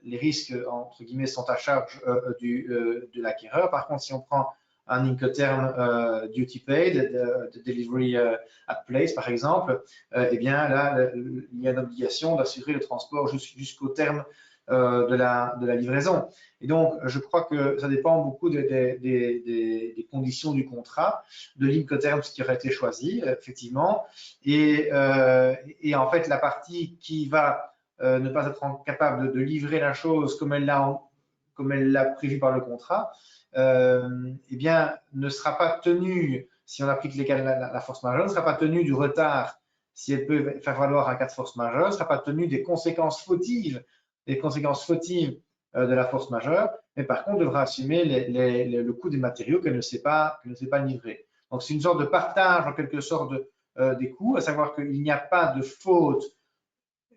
les risques, entre guillemets, sont à charge de l'acquéreur. Par contre, si on prend un Incoterm duty paid, de delivery at place, par exemple, eh bien là, il y a une obligation d'assurer le transport jusqu'au terme de la livraison. Et donc, je crois que ça dépend beaucoup des conditions du contrat, de l'Incoterms qui aurait été choisi, effectivement. Et en fait, la partie qui va ne pas être capable de livrer la chose comme elle l'a prévu par le contrat, eh bien, ne sera pas tenue, si on applique la force majeure, ne sera pas tenue du retard, si elle peut faire valoir un cas de force majeure, ne sera pas tenue des conséquences fautives de la force majeure, mais par contre devra assumer le coût des matériaux qu'elle ne sait pas livrer. Donc c'est une sorte de partage en quelque sorte des coûts, à savoir qu'il n'y a pas de faute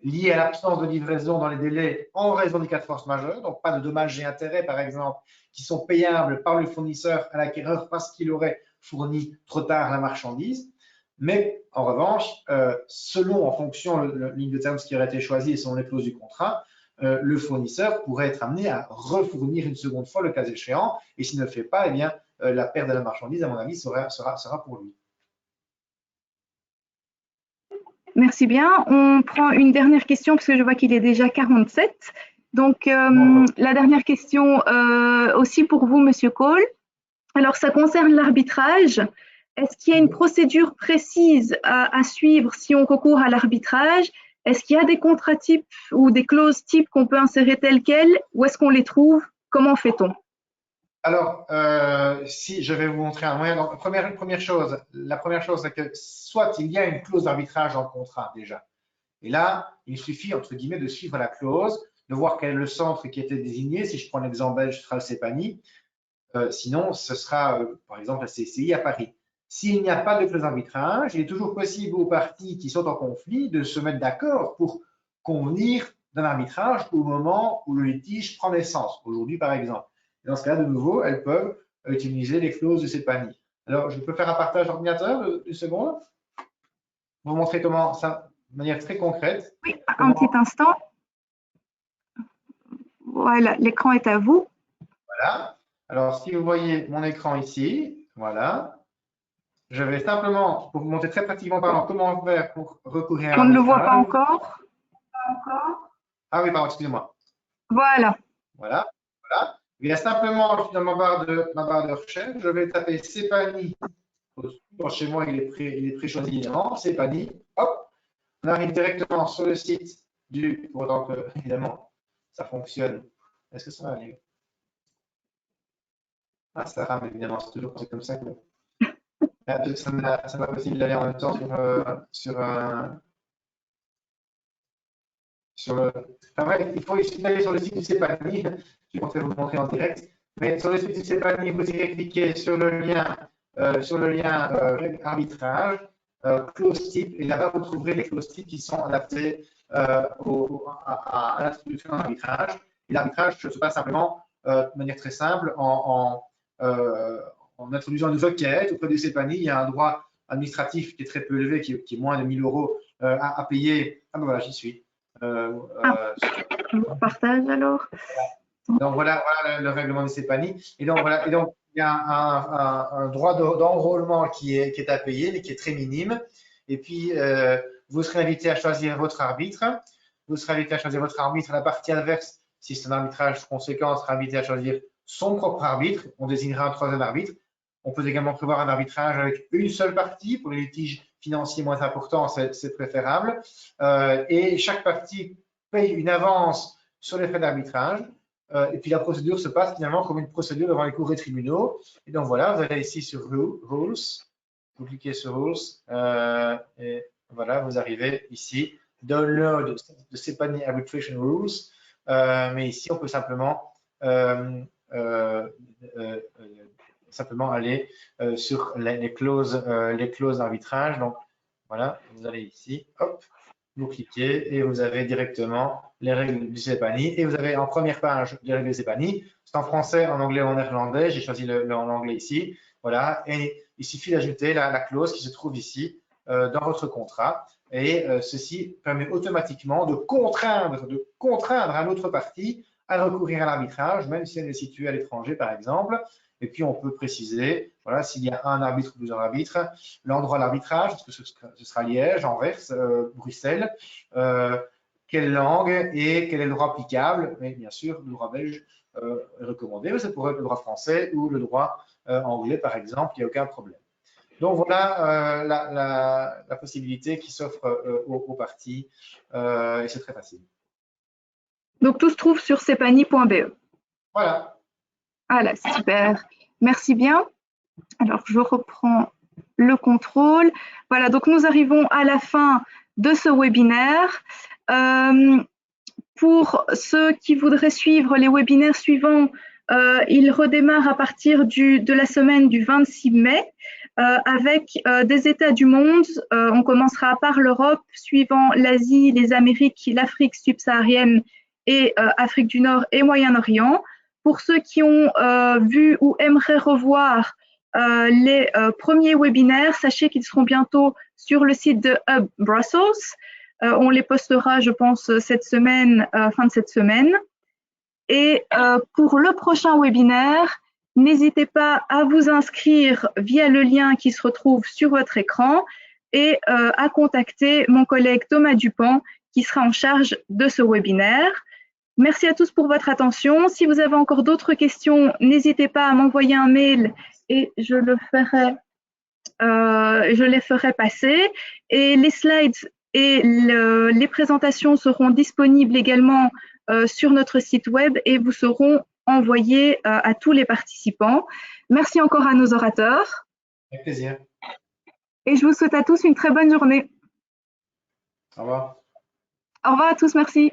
liée à l'absence de livraison dans les délais en raison des cas de force majeure, donc pas de dommages et intérêts par exemple qui sont payables par le fournisseur à l'acquéreur parce qu'il aurait fourni trop tard la marchandise. Mais en revanche, en fonction de l'Incoterms qui aurait été choisi et selon les clauses du contrat, le fournisseur pourrait être amené à refournir une seconde fois le cas échéant. Et s'il ne le fait pas, eh bien, la perte de la marchandise, à mon avis, sera pour lui. Merci bien. On prend une dernière question parce que je vois qu'il est déjà 47. Donc, la dernière question aussi pour vous, Monsieur Cole. Alors, ça concerne l'arbitrage. Est-ce qu'il y a une procédure précise à suivre si on recourt à l'arbitrage? Est-ce qu'il y a des contrats types ou des clauses types qu'on peut insérer telles quelles? Où est-ce qu'on les trouve? Comment fait-on? Alors, si je vais vous montrer un moyen. Donc, la première chose, c'est que soit il y a une clause d'arbitrage dans le contrat déjà. Et là, il suffit, entre guillemets, de suivre la clause, de voir quel est le centre qui a été désigné. Si je prends l'exemple belge, ce sera le CEPANI. Sinon, ce sera, par exemple, la CCI à Paris. S'il n'y a pas de clause d'arbitrage, il est toujours possible aux parties qui sont en conflit de se mettre d'accord pour convenir d'un arbitrage au moment où le litige prend naissance. Aujourd'hui, par exemple. Et dans ce cas-là, de nouveau, elles peuvent utiliser les clauses de CEPANI. Alors, je peux faire un partage d'ordinateur une seconde pour vous montrer comment ça, de manière très concrète. Oui, un petit instant. Voilà, l'écran est à vous. Voilà. Alors, si vous voyez mon écran ici, voilà. Je vais simplement, pour vous montrer très pratiquement parlant, comment faire pour recourir à On ne le voit pas encore. Ah oui, pardon, excusez-moi. Voilà. Voilà. Il y a simplement dans ma barre de recherche, je vais taper CEPANI. Chez moi, il est préchoisi évidemment. CEPANI. Hop. On arrive directement sur le site pour autant que, évidemment, ça fonctionne. Est-ce que ça va aller? Ah, ça rame, évidemment, c'est toujours comme ça que ça m'a possible d'aller en même temps sur le. Enfin, bref, il faut d'aller sur le site du CEPANI. Je vais vous montrer en direct. Mais sur le site du CEPANI, vous irez cliquer sur le lien arbitrage, clause type, et là-bas, vous trouverez les clauses types qui sont adaptées à l'introduction en arbitrage. Et l'arbitrage se passe simplement de manière très simple en introduisant une requête auprès du CEPANI. Il y a un droit administratif qui est très peu élevé, qui est moins de 1 000 € à payer. Ah ben voilà, j'y suis. Je vous partage alors. Donc voilà le règlement du CEPANI. Et donc voilà, il y a un droit d'enrôlement qui est à payer, mais qui est très minime. Et puis vous serez invité à choisir votre arbitre. Vous serez invité à choisir votre arbitre. La partie adverse, si c'est un arbitrage conséquent, sera invité à choisir son propre arbitre. On désignera un troisième arbitre. On peut également prévoir un arbitrage avec une seule partie. Pour les litiges financiers moins importants, c'est préférable. Et chaque partie paye une avance sur les frais d'arbitrage. Et puis la procédure se passe finalement comme une procédure devant les cours et tribunaux. Et donc voilà, vous allez ici sur Rules. Vous cliquez sur Rules. Et voilà, vous arrivez ici. Download the CEPANI Arbitration Rules. Mais ici, on peut simplement aller sur les clauses d'arbitrage. Donc voilà, vous allez ici, hop, vous cliquez et vous avez directement les règles du CEPANI. Et vous avez en première page les règles du CEPANI. C'est en français, en anglais ou en néerlandais. J'ai choisi l'anglais ici. Voilà, et il suffit d'ajouter la clause qui se trouve ici dans votre contrat. Et ceci permet automatiquement de contraindre un autre parti à recourir à l'arbitrage, même si elle est située à l'étranger, par exemple. Et puis, on peut préciser, voilà, s'il y a un arbitre ou plusieurs arbitres, l'endroit de l'arbitrage, est-ce que ce sera Liège, Anvers, Bruxelles, quelle langue et quel est le droit applicable. Mais bien sûr, le droit belge est recommandé, mais ça pourrait être le droit français ou le droit anglais, par exemple, il n'y a aucun problème. Donc voilà la possibilité qui s'offre aux parties et c'est très facile. Donc tout se trouve sur cepani.be. Voilà. Voilà, super. Merci bien. Alors je reprends le contrôle. Voilà, donc nous arrivons à la fin de ce webinaire. Pour ceux qui voudraient suivre les webinaires suivants, ils redémarrent à partir de la semaine du 26 mai. Avec des États du monde. On commencera par l'Europe, suivant l'Asie, les Amériques, l'Afrique subsaharienne et Afrique du Nord et Moyen-Orient. Pour ceux qui ont vu ou aimeraient revoir les premiers webinaires, sachez qu'ils seront bientôt sur le site de Hub Brussels. On les postera, je pense, cette semaine, fin de cette semaine. Et pour le prochain webinaire, n'hésitez pas à vous inscrire via le lien qui se retrouve sur votre écran et à contacter mon collègue Thomas Dupont qui sera en charge de ce webinaire. Merci à tous pour votre attention. Si vous avez encore d'autres questions, n'hésitez pas à m'envoyer un mail et je les ferai passer. Et les slides et les présentations seront disponibles également sur notre site web et vous seront envoyés à tous les participants. Merci encore à nos orateurs. Avec plaisir. Et je vous souhaite à tous une très bonne journée. Au revoir. Au revoir à tous, merci.